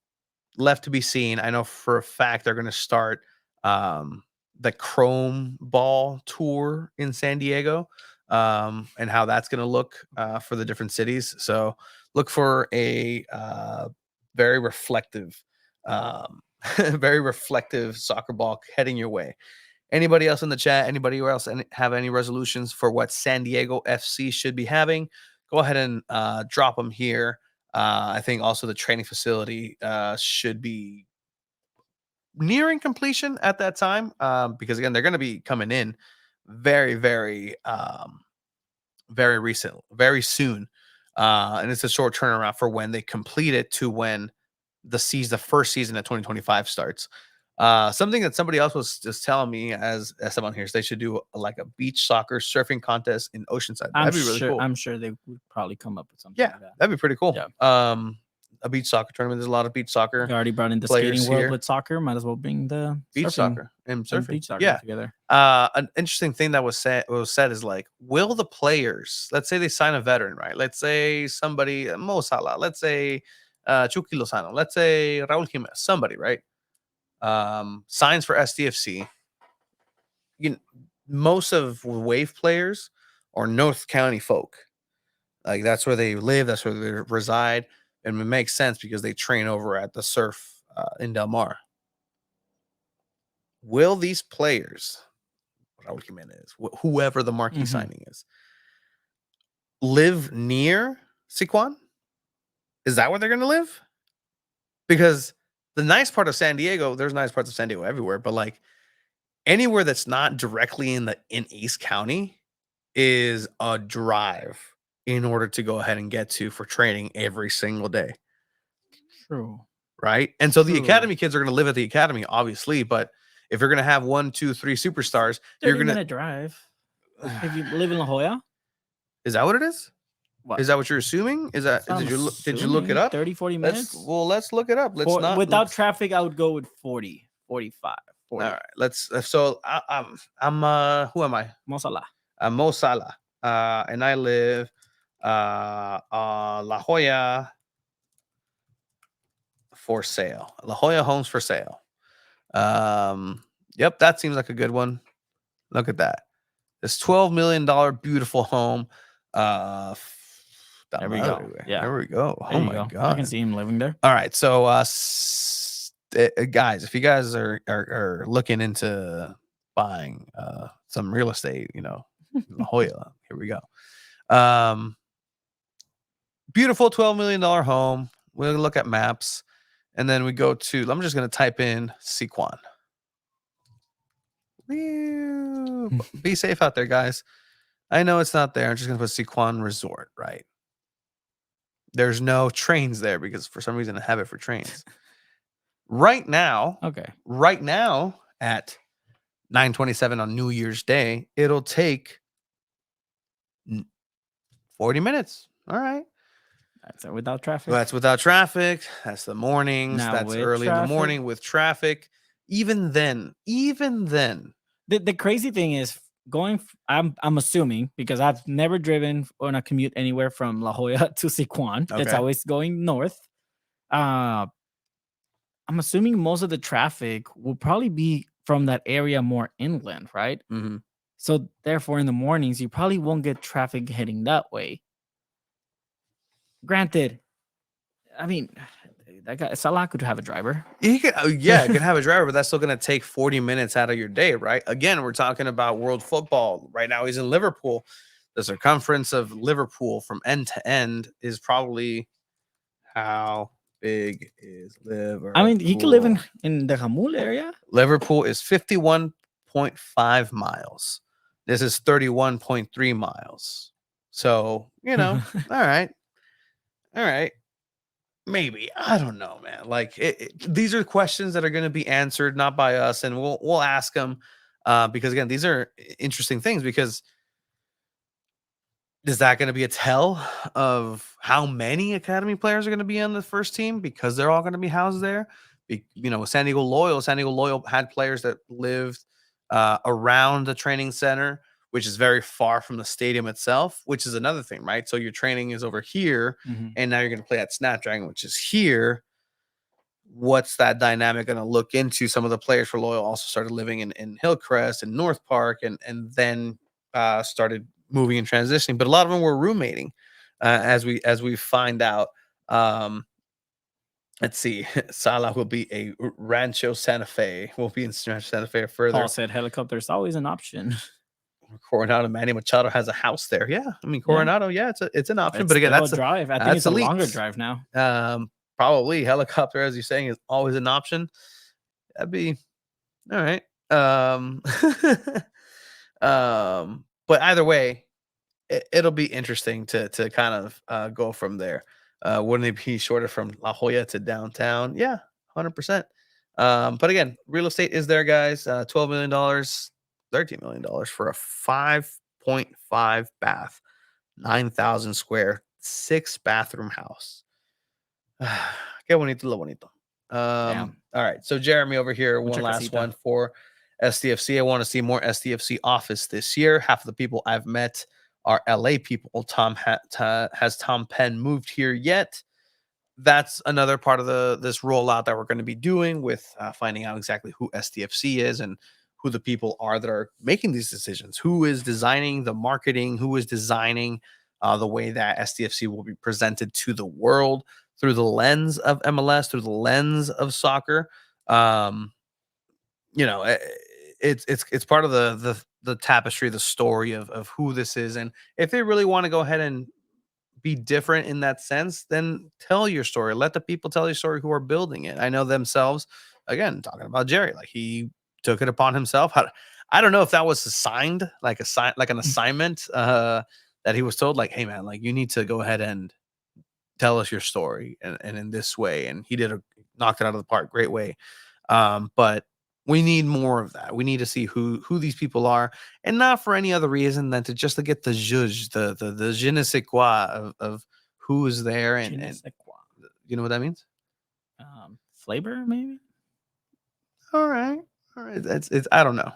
left to be seen. I know for a fact they're going to start the Chrome Ball tour in San Diego, and how that's going to look for the different cities. So look for a very reflective, very reflective soccer ball heading your way. Anybody else in the chat? Anybody else have any resolutions for what San Diego FC should be having? Go ahead and drop them here. I think also the training facility should be nearing completion at that time, because again, they're going to be coming in very, very, very soon. And it's a short turnaround for when they complete it to when the first season of 2025 starts. Something that somebody else was just telling me as someone here is they should do like a beach soccer surfing contest in Oceanside. That'd be really cool. I'm sure they would probably come up with something. Yeah, like that. that'd be pretty cool. Yeah. A beach soccer tournament. There's a lot of beach soccer. You already brought in the skating world with soccer. Might as well bring the beach soccer and surfing. Beach soccer together. An interesting thing that was said is like, will the players, let's say they sign a veteran, right? Let's say somebody, Mo Salah, let's say Chucky Lozano, let's say Raul Jimenez, somebody, right? Signs for SDFC. Most of Wave players are North County folk. Like, that's where they live, that's where they reside, and it makes sense because they train over at the surf in Del Mar. Will these players, Raul Jimenez, whoever the marquee signing is, live near Siquan? Is that where they're going to live? Because the nice part of San Diego, there's nice parts of San Diego everywhere, but like anywhere that's not directly in East County is a drive in order to go ahead and get to for training every single day. True. Right? And so the academy kids are going to live at the academy, obviously, but if you're going to have 1, 2, 3 superstars, you're going to drive. If you live in La Jolla, is that what it is? What? Is that what you're assuming? Is that did you look it up? 30, 40 minutes. Let's look it up. Without traffic, I would go with 40, 45. 40. All right, so I'm who am I? Mo Salah. I'm Mo Salah. And I live La Jolla for sale. La Jolla homes for sale. Yep, that seems like a good one. Look at that. This $12 million beautiful home. There we go. Yeah. There we go. There Oh you my go. God. I can see him living there. All right. So, guys, if you guys are looking into buying some real estate, La Jolla, here we go. Beautiful $12 million home. We'll look at maps, and then we go to. I'm just going to type in Siquan. Be safe out there, guys. I know it's not there. I'm just going to put Siquan Resort, right? There's no trains there because for some reason I have it for trains. Right now at 9:27 on New Year's Day, it'll take 40 minutes. All right. That's without traffic. Well, that's without traffic. That's the mornings. Now That's with early in the traffic. morning with traffic. Even then, The crazy thing is I'm assuming, because I've never driven on a commute anywhere from La Jolla to Siquan. It's Okay. always going north. I'm assuming most of the traffic will probably be from that area more inland, right? mm-hmm. So therefore, in the mornings, you probably won't get traffic heading that way. Granted, I mean, that guy Salah could have a driver. He could, it could have a driver, but that's still going to take 40 minutes out of your day, right? Again, we're talking about world football. Right now, he's in Liverpool. The circumference of Liverpool from end to end is probably how big is Liverpool? I mean, he could live in the Jamul area. Liverpool is 51.5 miles. This is 31.3 miles. So, all right. Maybe. I don't know, man. Like these are questions that are going to be answered not by us, and we'll ask them because again, these are interesting things. Because is that going to be a tell of how many academy players are going to be on the first team because they're all going to be housed there? San Diego Loyal had players that lived around the training center, which is very far from the stadium itself, which is another thing, right? So your training is over here, and now you're going to play at Snapdragon, which is here. What's that dynamic going to look into? Some of the players for Loyal also started living in Hillcrest and North Park, and then started moving and transitioning. But a lot of them were roommating, as we find out. Let's see. Salah will be a Rancho Santa Fe. Will be in Rancho Santa Fe further. Paul said helicopter is always an option. Coronado, Manny Machado has a house there. Yeah, I mean Coronado. Yeah, it's an option. But again, that's a drive. I think it's a longer drive now. Probably helicopter, as you're saying, is always an option. That'd be all right. But either way, it'll be interesting to kind of go from there. Wouldn't it be shorter from La Jolla to downtown? Yeah, 100%. But again, real estate is there, guys. $12 million, $13 million for a 5.5 bath, 9,000 square, 6-bathroom house. Qué bonito, lo bonito. All right. So Jeremy over here, one last one for SDFC. I want to see more SDFC office this year. Half of the people I've met are LA people. Has Tom Penn moved here yet? That's another part of this rollout that we're going to be doing with finding out exactly who SDFC is and who the people are that are making these decisions. Who is designing the marketing? Who is designing the way that SDFC will be presented to the world through the lens of MLS, through the lens of soccer? It's part of the tapestry, the story of who this is. And if they really want to go ahead and be different in that sense, then tell your story. Let the people tell your story who are building it. I know themselves, again, talking about Jerry, like he took it upon himself. I don't know if that was assigned, like an assignment that he was told, like, hey man, like you need to go ahead and tell us your story and in this way. And he knocked it out of the park. Great way. But we need more of that. We need to see who these people are, and not for any other reason than to get the zhuzh, the je ne sais quoi of who is there, and you know what that means? Flavor, maybe. All right. It's I don't know.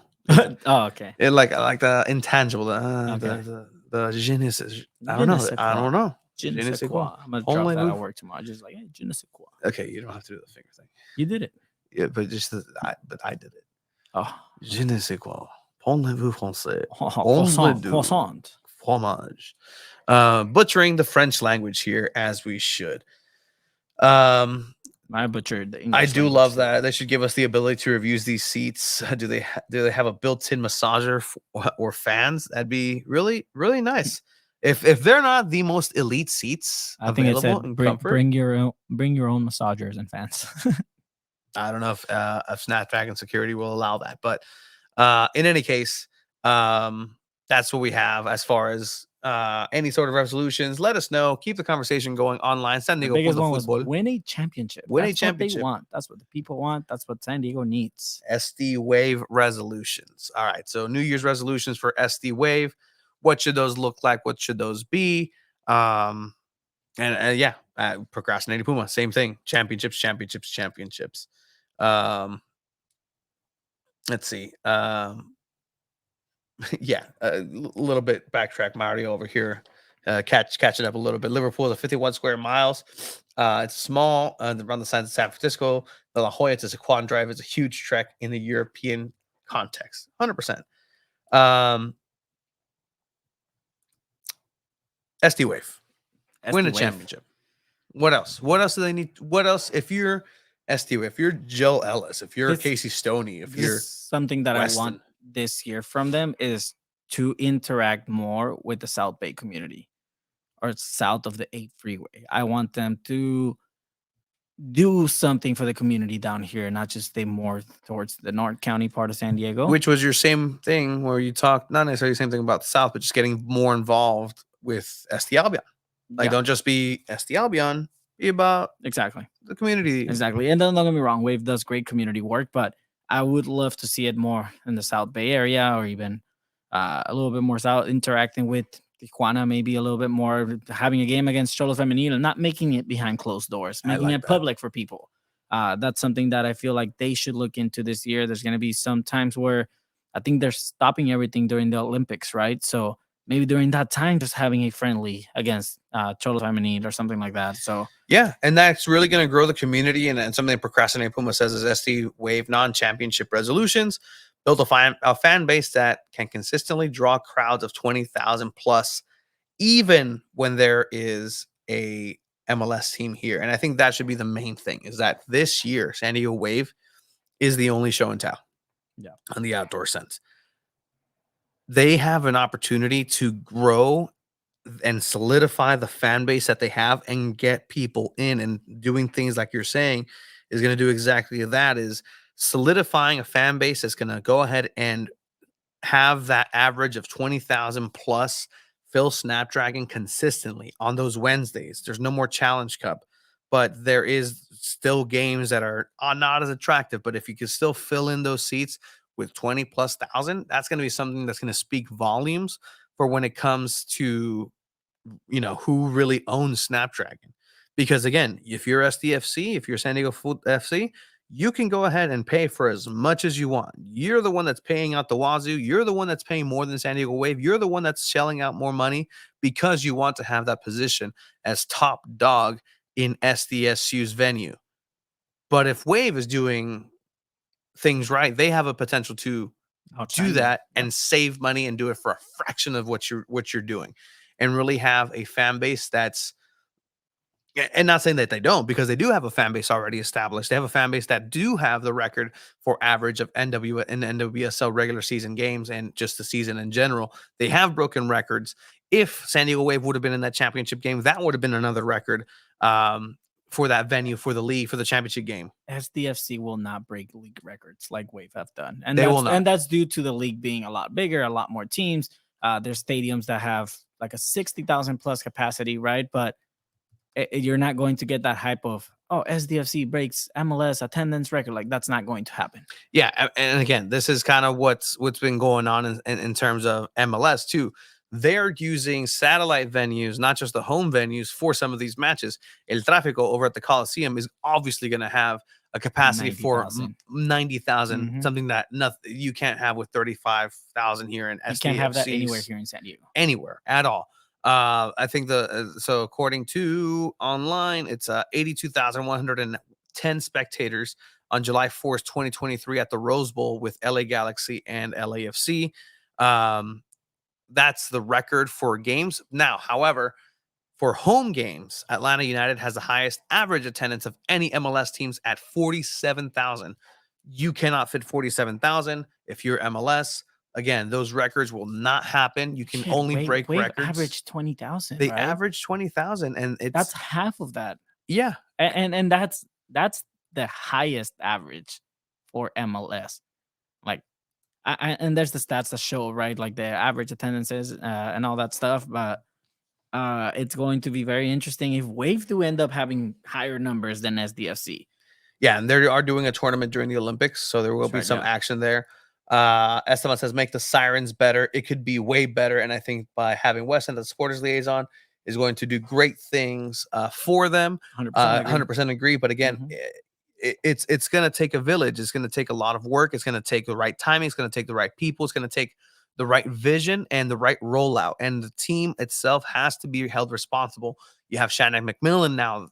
Oh, okay. It like the intangible, the je ne sais. I don't know. Je ne sais quoi. I'm gonna drop that at work tomorrow. Just like, hey, je ne sais quoi. Okay, you don't have to do the finger thing. You did it. Yeah, but I did it. Oh, je ne sais quoi. Parlez-vous français? Croissant, croissant. Fromage. Butchering the French language here as we should. I butchered the English I do language love too. that. They should give us the ability to review these seats. Do they have a built-in massager or fans? That'd be really, really nice. If they're not the most elite seats I think it available said in bring, comfort, bring your own massagers and fans. I don't know if Snapdragon security will allow that, but in any case, that's what we have as far as any sort of resolutions. Let us know. Keep the conversation going online. San The Diego biggest one Football. was win a championship. Win a That's championship. what they want. That's what the people want. That's what San Diego needs. SD Wave resolutions. All right. So New Year's resolutions for SD Wave. What should those look like? What should those be? And yeah, procrastinating Puma, same thing. Championships. Let's see. Yeah, a little bit backtrack Mario over here. Catching up a little bit. Liverpool is 51 square miles. It's small around the size of San Francisco. The La Jolla is a quad drive. It's a huge trek in the European context. 100%. SD Wave. Win a championship. What else? What else do they need? What else? If you're SD Wave, if you're Joe Ellis, if you're Casey Stoney, if you're something that Weston. I want this year from them is to interact more with the South Bay community or south of the 8 freeway. I want them to do something for the community down here, not just stay more towards the North County part of San Diego. Which was your same thing where you talked, not necessarily the same thing about the South, but just getting more involved with SD Albion. Like, don't just be SD Albion, be about exactly the community. Exactly. And don't get me wrong, Wave does great community work, but I would love to see it more in the South Bay area or even a little bit more south, interacting with Tijuana, maybe a little bit more, having a game against Cholo Femenil and not making it behind closed doors, making it public for people. That's something that I feel like they should look into this year. There's going to be some times where I think they're stopping everything during the Olympics, right? So maybe during that time, just having a friendly against Cholo Femenil or something like that. So yeah, and that's really going to grow the community. And something Procrastinate Puma says is SD Wave non-championship resolutions. Build a fan base that can consistently draw crowds of 20,000 plus, even when there is a MLS team here. And I think that should be the main thing, is that this year, San Diego Wave is the only show in town. Yeah, on the outdoor sense. They have an opportunity to grow and solidify the fan base that they have and get people in, and doing things like you're saying is going to do exactly that, is solidifying a fan base that's going to go ahead and have that average of 20,000 plus fill Snapdragon consistently on those Wednesdays. There's no more Challenge Cup, but there is still games that are not as attractive. But if you can still fill in those seats with 20 plus thousand, that's going to be something that's going to speak volumes for when it comes to, you know, who really owns Snapdragon. Because again, if you're SDFC, if you're San Diego Food FC, you can go ahead and pay for as much as you want. You're the one that's paying out the wazoo. You're the one that's paying more than San Diego Wave. You're the one that's shelling out more money because you want to have that position as top dog in SDSU's venue. But if Wave is doing things right, they have a potential to do that and save money and do it for a fraction of what you're doing, and really have a fan base that's, and not saying that they don't, because they do have a fan base already established. They have a fan base that do have the record for average of NWSL regular season games and just the season in general. They have broken records. If San Diego Wave would have been in that championship game, that would have been another record for that venue, for the league, for the championship game. SDFC will not break league records like Wave have done. And they will not. And that's due to the league being a lot bigger, a lot more teams. There's stadiums that have like a 60,000 plus capacity, right? But you're not going to get that hype of, oh, SDFC breaks MLS attendance record. Like, that's not going to happen. Yeah, and again, this is kind of what's been going on in terms of MLS too. They're using satellite venues, not just the home venues, for some of these matches. El Tráfico over at the Coliseum is obviously going to have a capacity 90, for 90,000, something that you can't have with 35,000 here in SDFC. You can't have that anywhere here in San Diego. Anywhere at all. I think so according to online, it's 82,110 spectators on July 4th, 2023 at the Rose Bowl with LA Galaxy and LAFC. That's the record for games. Now, however, for home games, Atlanta United has the highest average attendance of any MLS teams at 47,000. You cannot fit 47,000 if you're MLS. Again, those records will not happen. You can only break Wave records. average 20,000. They right? average 20,000, and That's half of that. Yeah, and that's the highest average for MLS. Like, and there's the stats that show, right, like the average attendances and all that stuff, but it's going to be very interesting if Wave do end up having higher numbers than SDFC. Yeah, and they are doing a tournament during the Olympics, so there will be some action there. Esteban says, make the Sirens better. It could be way better, and I think by having Weston, the supporters liaison, is going to do great things for them. 100% agree. But again, it's going to take a village. It's going to take a lot of work. It's going to take the right timing. It's going to take the right people. It's going to take the right vision and the right rollout. And the team itself has to be held responsible. You have Shannon McMillan now,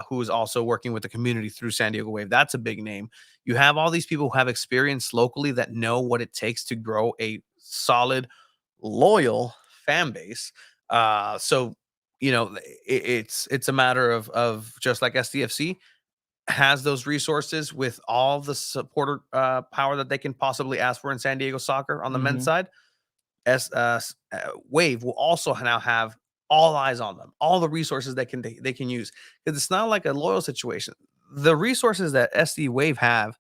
who is also working with the community through San Diego Wave. That's a big name. You have all these people who have experience locally that know what it takes to grow a solid, loyal fan base. So, you know, it's a matter of just like SDFC has those resources with all the supporter power that they can possibly ask for in San Diego soccer on the men's side. Wave will also now have all eyes on them, all the resources they can use, because it's not like a loyal situation. The resources that SD Wave have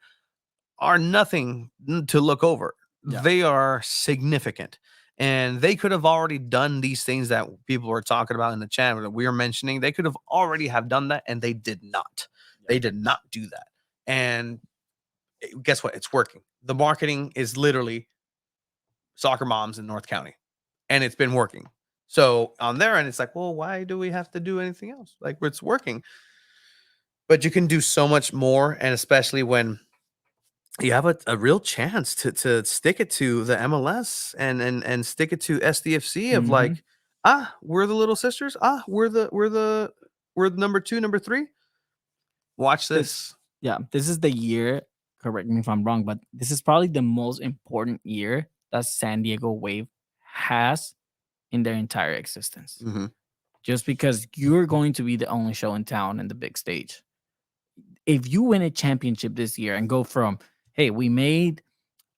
are nothing to look over. Yeah. They are significant, and they could have already done these things that people were talking about in the chat that we were mentioning. They could have already have done that, and they did not. Yeah. They did not do that. And guess what? It's working. The marketing is literally soccer moms in North County, and it's been working. So on their end, it's like, well, why do we have to do anything else? Like, it's working. But you can do so much more, and especially when you have a real chance to stick it to the MLS and stick it to SDFC of like, we're the little sisters. We're the number 2, number 3. Watch this. This is the year. Correct me if I'm wrong, but this is probably the most important year that San Diego Wave has in their entire existence. Just because you're going to be the only show in town in the big stage. If you win a championship this year and go from, hey, we made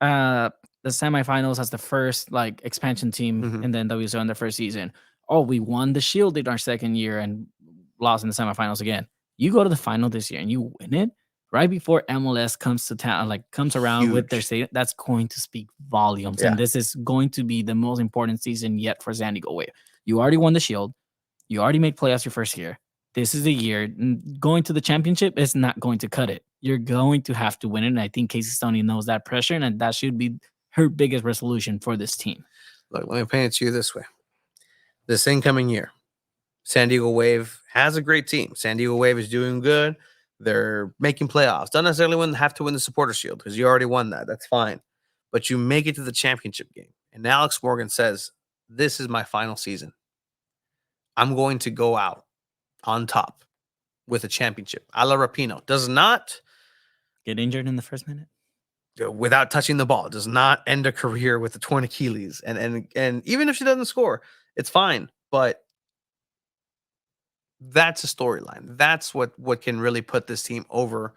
the semifinals as the first like expansion team in the NWSL in the first season. Oh, we won the Shield in our second year and lost in the semifinals again. You go to the final this year and you win it right before MLS comes to town, like comes around with their state. That's going to speak volumes. Yeah. And this is going to be the most important season yet for San Diego Wave. You already won the Shield. You already made playoffs your first year. This is the year. Going to the championship is not going to cut it. You're going to have to win it. And I think Casey Stoney knows that pressure, and that should be her biggest resolution for this team. Look, let me paint it to you this way. This incoming year, San Diego Wave has a great team. San Diego Wave is doing good. They're making playoffs. Don't necessarily have to win the Supporter Shield because you already won that. That's fine. But you make it to the championship game. And Alex Morgan says, this is my final season. I'm going to go out on top with a championship. A la Rapinoe. Does not get injured in the first minute without touching the ball. Does not end a career with a torn Achilles. And even if she doesn't score, it's fine. But that's a storyline. That's what can really put this team over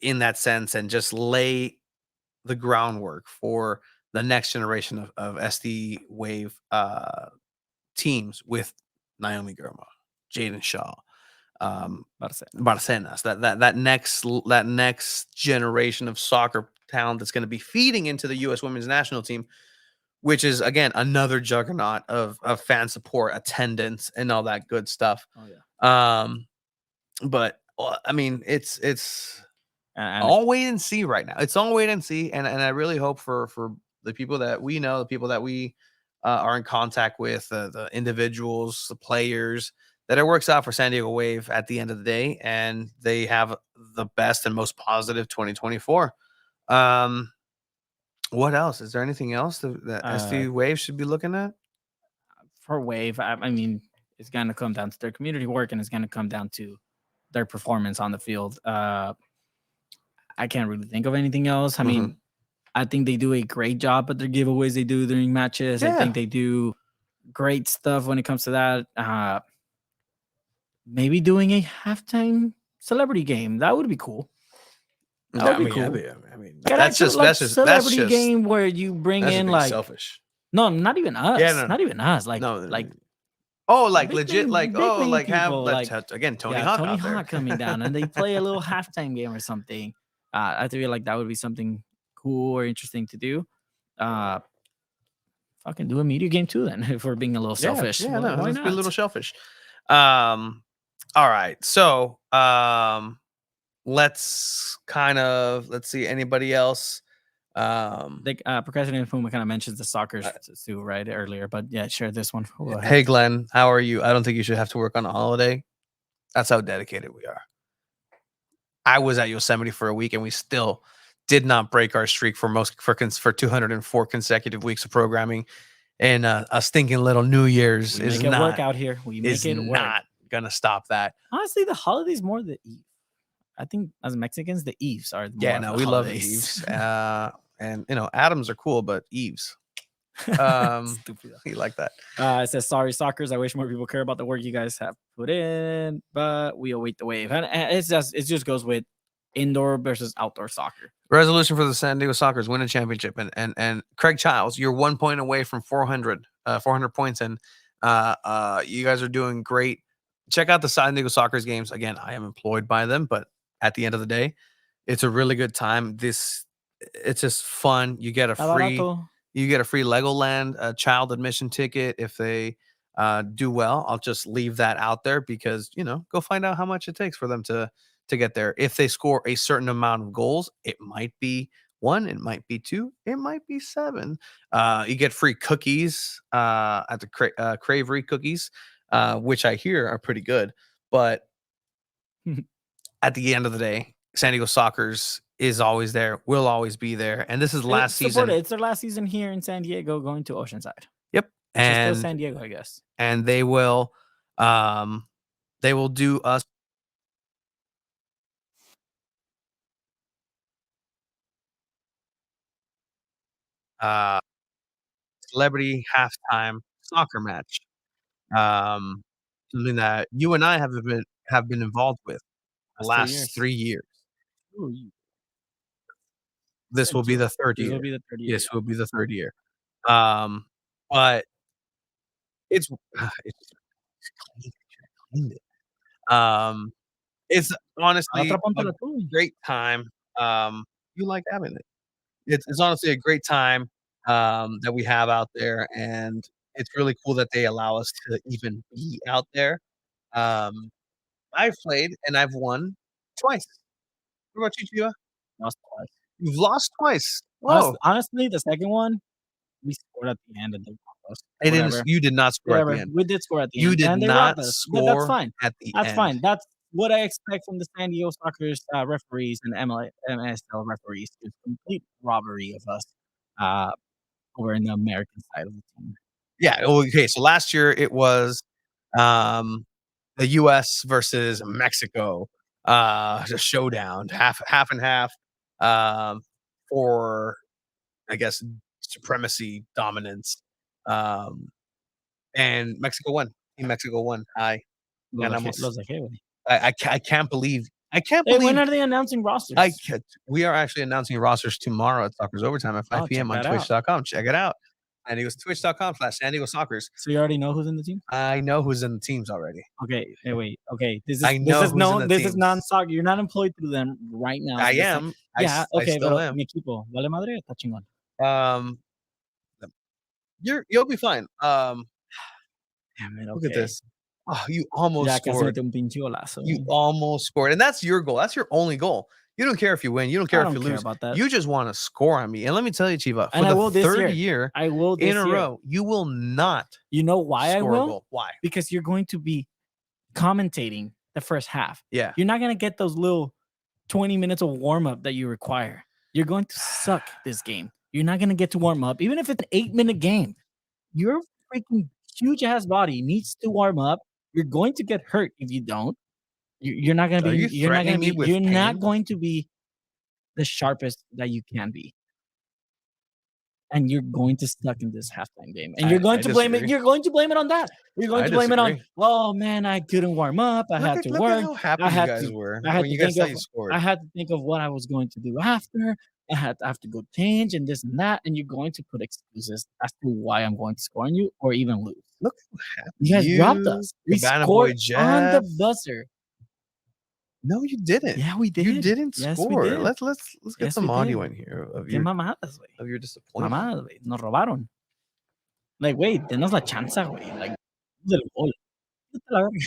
in that sense, and just lay the groundwork for the next generation of SD Wave teams with Naomi Girma, Jaden Shaw, Barcenas. That next generation of soccer talent that's going to be feeding into the U.S. Women's National Team, which is, again, another juggernaut of fan support, attendance, and all that good stuff. Oh, yeah. But I mean, it's all wait and see right now. It's all wait and see, and I really hope for the people that we know, the people that we are in contact with, the individuals, the players, that it works out for San Diego Wave at the end of the day, and they have the best and most positive 2024. What else? Is there anything else that SD Wave should be looking at? For Wave, I mean, it's going to come down to their community work, and it's going to come down to their performance on the field. I can't really think of anything else. I mean, I think they do a great job at their giveaways they do during matches. I think they do great stuff when it comes to that. Maybe doing a halftime celebrity game. That would be cool. That would be cool. I mean, Get that's actual, just celebrity game where you bring that's in being like selfish. no, not even us. Yeah, no, not even us. Like No, like oh, like big legit, name- like big oh, name like have people, let's like- again Tony yeah, Hawk Tony out there. Hawk coming down and they play a little halftime game or something. I feel like that would be something cool or interesting to do. Fucking do a media game too then if we're being a little selfish. Yeah, Why let's not? be a little selfish. All right, so let's see anybody else. Like Procrastinating Puma kind of mentions the soccer too, right, earlier, but yeah, share this one. Go ahead. Hey Glenn, how are you? I don't think you should have to work on a holiday. That's how dedicated we are. I was at Yosemite for a week and we still did not break our streak for 204 consecutive weeks of programming. And a stinking little New Year's We is make it not work out here. We make it work. not gonna stop that. Honestly, the holidays more the Eve. I think as Mexicans, the Eves are more of the we love holidays. Eves. And Adams are cool, but Eves. Stupid. You like that? It says, sorry, Sockers. I wish more people care about the work you guys have put in, but we await the wave. And it just goes with indoor versus outdoor soccer. Resolution for the San Diego Sockers: win a championship. And Craig Childs, you're 1 point away from 400 points, and you guys are doing great. Check out the San Diego Sockers games. Again, I am employed by them, but at the end of the day, it's a really good time. It's just fun. You get a free Legoland child admission ticket if they do well. I'll just leave that out there because go find out how much it takes for them to get there. If they score a certain amount of goals, it might be 1, it might be 2, it might be 7. You get free cookies at the Cravery cookies, which I hear are pretty good. But at the end of the day, San Diego Sockers is always there, will always be there. And this is last season. It's their last season here in San Diego, going to Oceanside. Yep. And still San Diego, I guess. And they will do us celebrity halftime soccer match. Something that you and I have been involved with the last 3 years. Ooh, This will be the third This year. will be the third year. This will be the third year. But it's cleaned it. It's honestly a great time. You like having it. It's honestly a great time that we have out there, and it's really cool that they allow us to even be out there. I've played and I've won twice. What about you, Chiva? Lost twice. You've lost twice. Whoa. Honestly, the second one, we scored at the end of the podcast. You did not score at the end. We did score at the You end. did and they not robbed us. score That's fine. at the That's end. fine. That's what I expect from the San Diego Sockers referees and MSL referees. It's complete robbery of us over in the American side of the team. Yeah. Okay. So last year it was the U.S. versus Mexico, a showdown, half and half, for I guess supremacy, dominance, and Mexico won. Team Mexico won. I can't believe. Hey, when are they announcing rosters? We are actually announcing rosters tomorrow at Sockers Overtime at 5 p.m. on Twitch.com. Check it out. And it was twitch.com/San Diego Sockers. So you already know who's in the team? I know who's in the teams already. Okay. Hey, wait. Okay. This is non-soccer. You're not employed through them right now. I am. Yeah. Okay. I still am. Mi equipo. Vale madre. Está chingón. You'll be fine. Damn it, Look at this. Oh, you almost scored. You almost scored. And that's your goal. That's your only goal. You don't care if you win. You don't care if you lose. About that. You just want to score on me. And let me tell you, Chiva, for the third year in a row, you will not. You know why I will? Goal. Why? Because you're going to be commentating the first half. Yeah. You're not going to get those little 20 minutes of warm-up that you require. You're going to suck this game. You're not going to get to warm up. Even if it's an 8-minute game, your freaking huge-ass body needs to warm up. You're going to get hurt if you don't. You're not going to be. You're not going to be. the sharpest that you can be. And you're going to suck in this halftime game. And you're going to blame it. disagree. You're going to blame it on that. You're going I to blame it on, disagree. oh man, I couldn't warm up. I had to Look work. at how happy I you had guys to- were I had when to you guys think thought you scored. I had to think of what I was going to do after. I have to go change and this and that. And you're going to put excuses as to why I'm going to score on you or even lose. Look how happy You guys dropped us. We Cabana scored Boy on the Jeff. buzzer. No, you didn't. Yeah, we did. You didn't Yes, we score. did. Let's get Yes, some we audio did. in here of Qué your mamadas, güey. disappointment. Mamadas, güey. Nos robaron. Like, güey, denos la chance, güey. Like, del gol. Vete a la verga.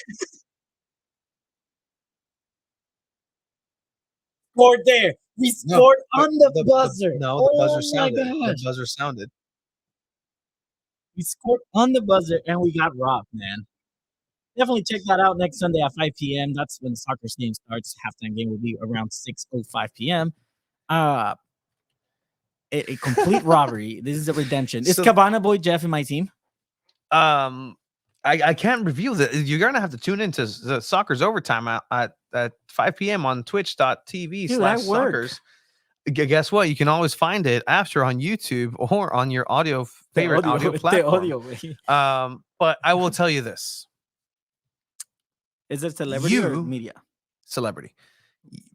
Scored there. We No, scored but on the buzzer. No, the buzzer Oh my sounded. The gosh. buzzer sounded. We scored on the buzzer and we got robbed, man. Definitely check that out next Sunday at 5 p.m. That's when the soccer game starts. Halftime game will be around 6:05 p.m. A complete robbery. This is a redemption. Is So- Cabana Boy Jeff in my team? I can't reveal that. You're gonna have to tune into the Soccer's Overtime at 5 p.m. on twitch.tv Dude, I work. /Soccers. Guess what? You can always find it after on YouTube or on your favorite audio platform. But I will tell you this. Is it celebrity or You- media? Celebrity.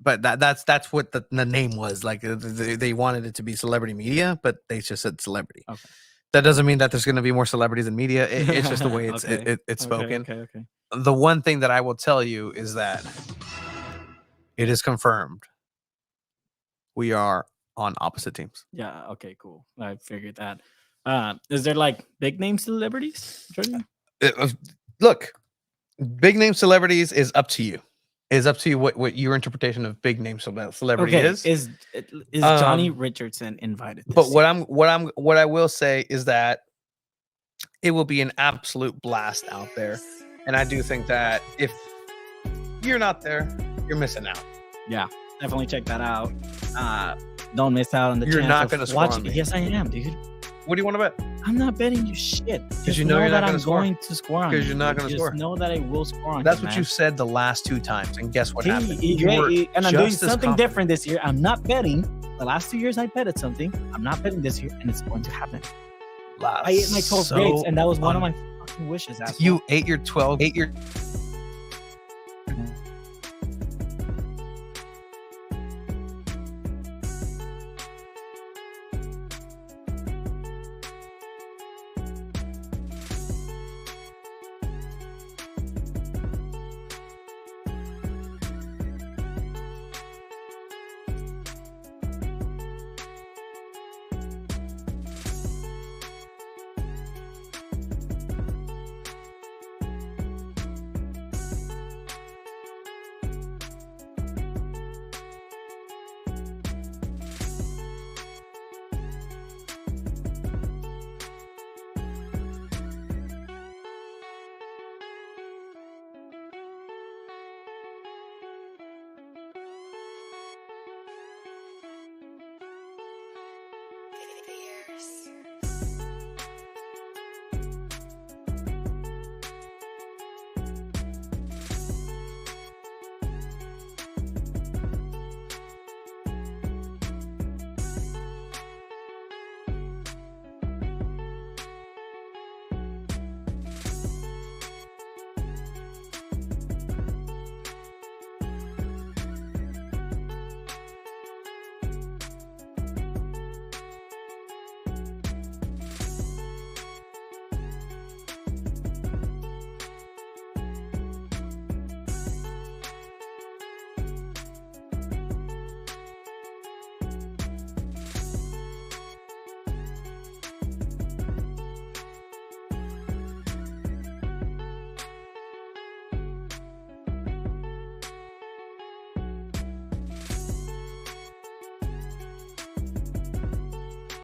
But that's what the name was. Like they wanted it to be celebrity media, but they just said celebrity. Okay. That doesn't mean that there's going to be more celebrities in media. It's just the way it's Okay. it's spoken. Okay. The one thing that I will tell you is that it is confirmed we are on opposite teams. Yeah. Okay. Cool. I figured that. Is there like big name celebrities? Jordan? Look, big name celebrities is up to you. Is up to you what your interpretation of big name celebrity Okay. is. Is Johnny Richardson invited? This But year? what I will say is that it will be an absolute blast out there. And I do think that if you're not there, you're missing out. Yeah, definitely check that out. Don't miss out on the You're chance not of gonna score on watching. me. Yes, I am, dude. What do you want to bet? I'm not betting you shit. Just you know you're not that gonna I'm score. going to score on 'Cause you. you're not gonna Just score. know that I will score on That's you, what man. you've said the last 2 times. And guess what See, happened? You were and I'm doing just as something confident. different this year. I'm not betting. The last 2 years I betted something. I'm not betting this year, and it's going to happen. I ate my 12 grapes, and that was one of my fucking wishes. Asshole. You ate your 12. Ate your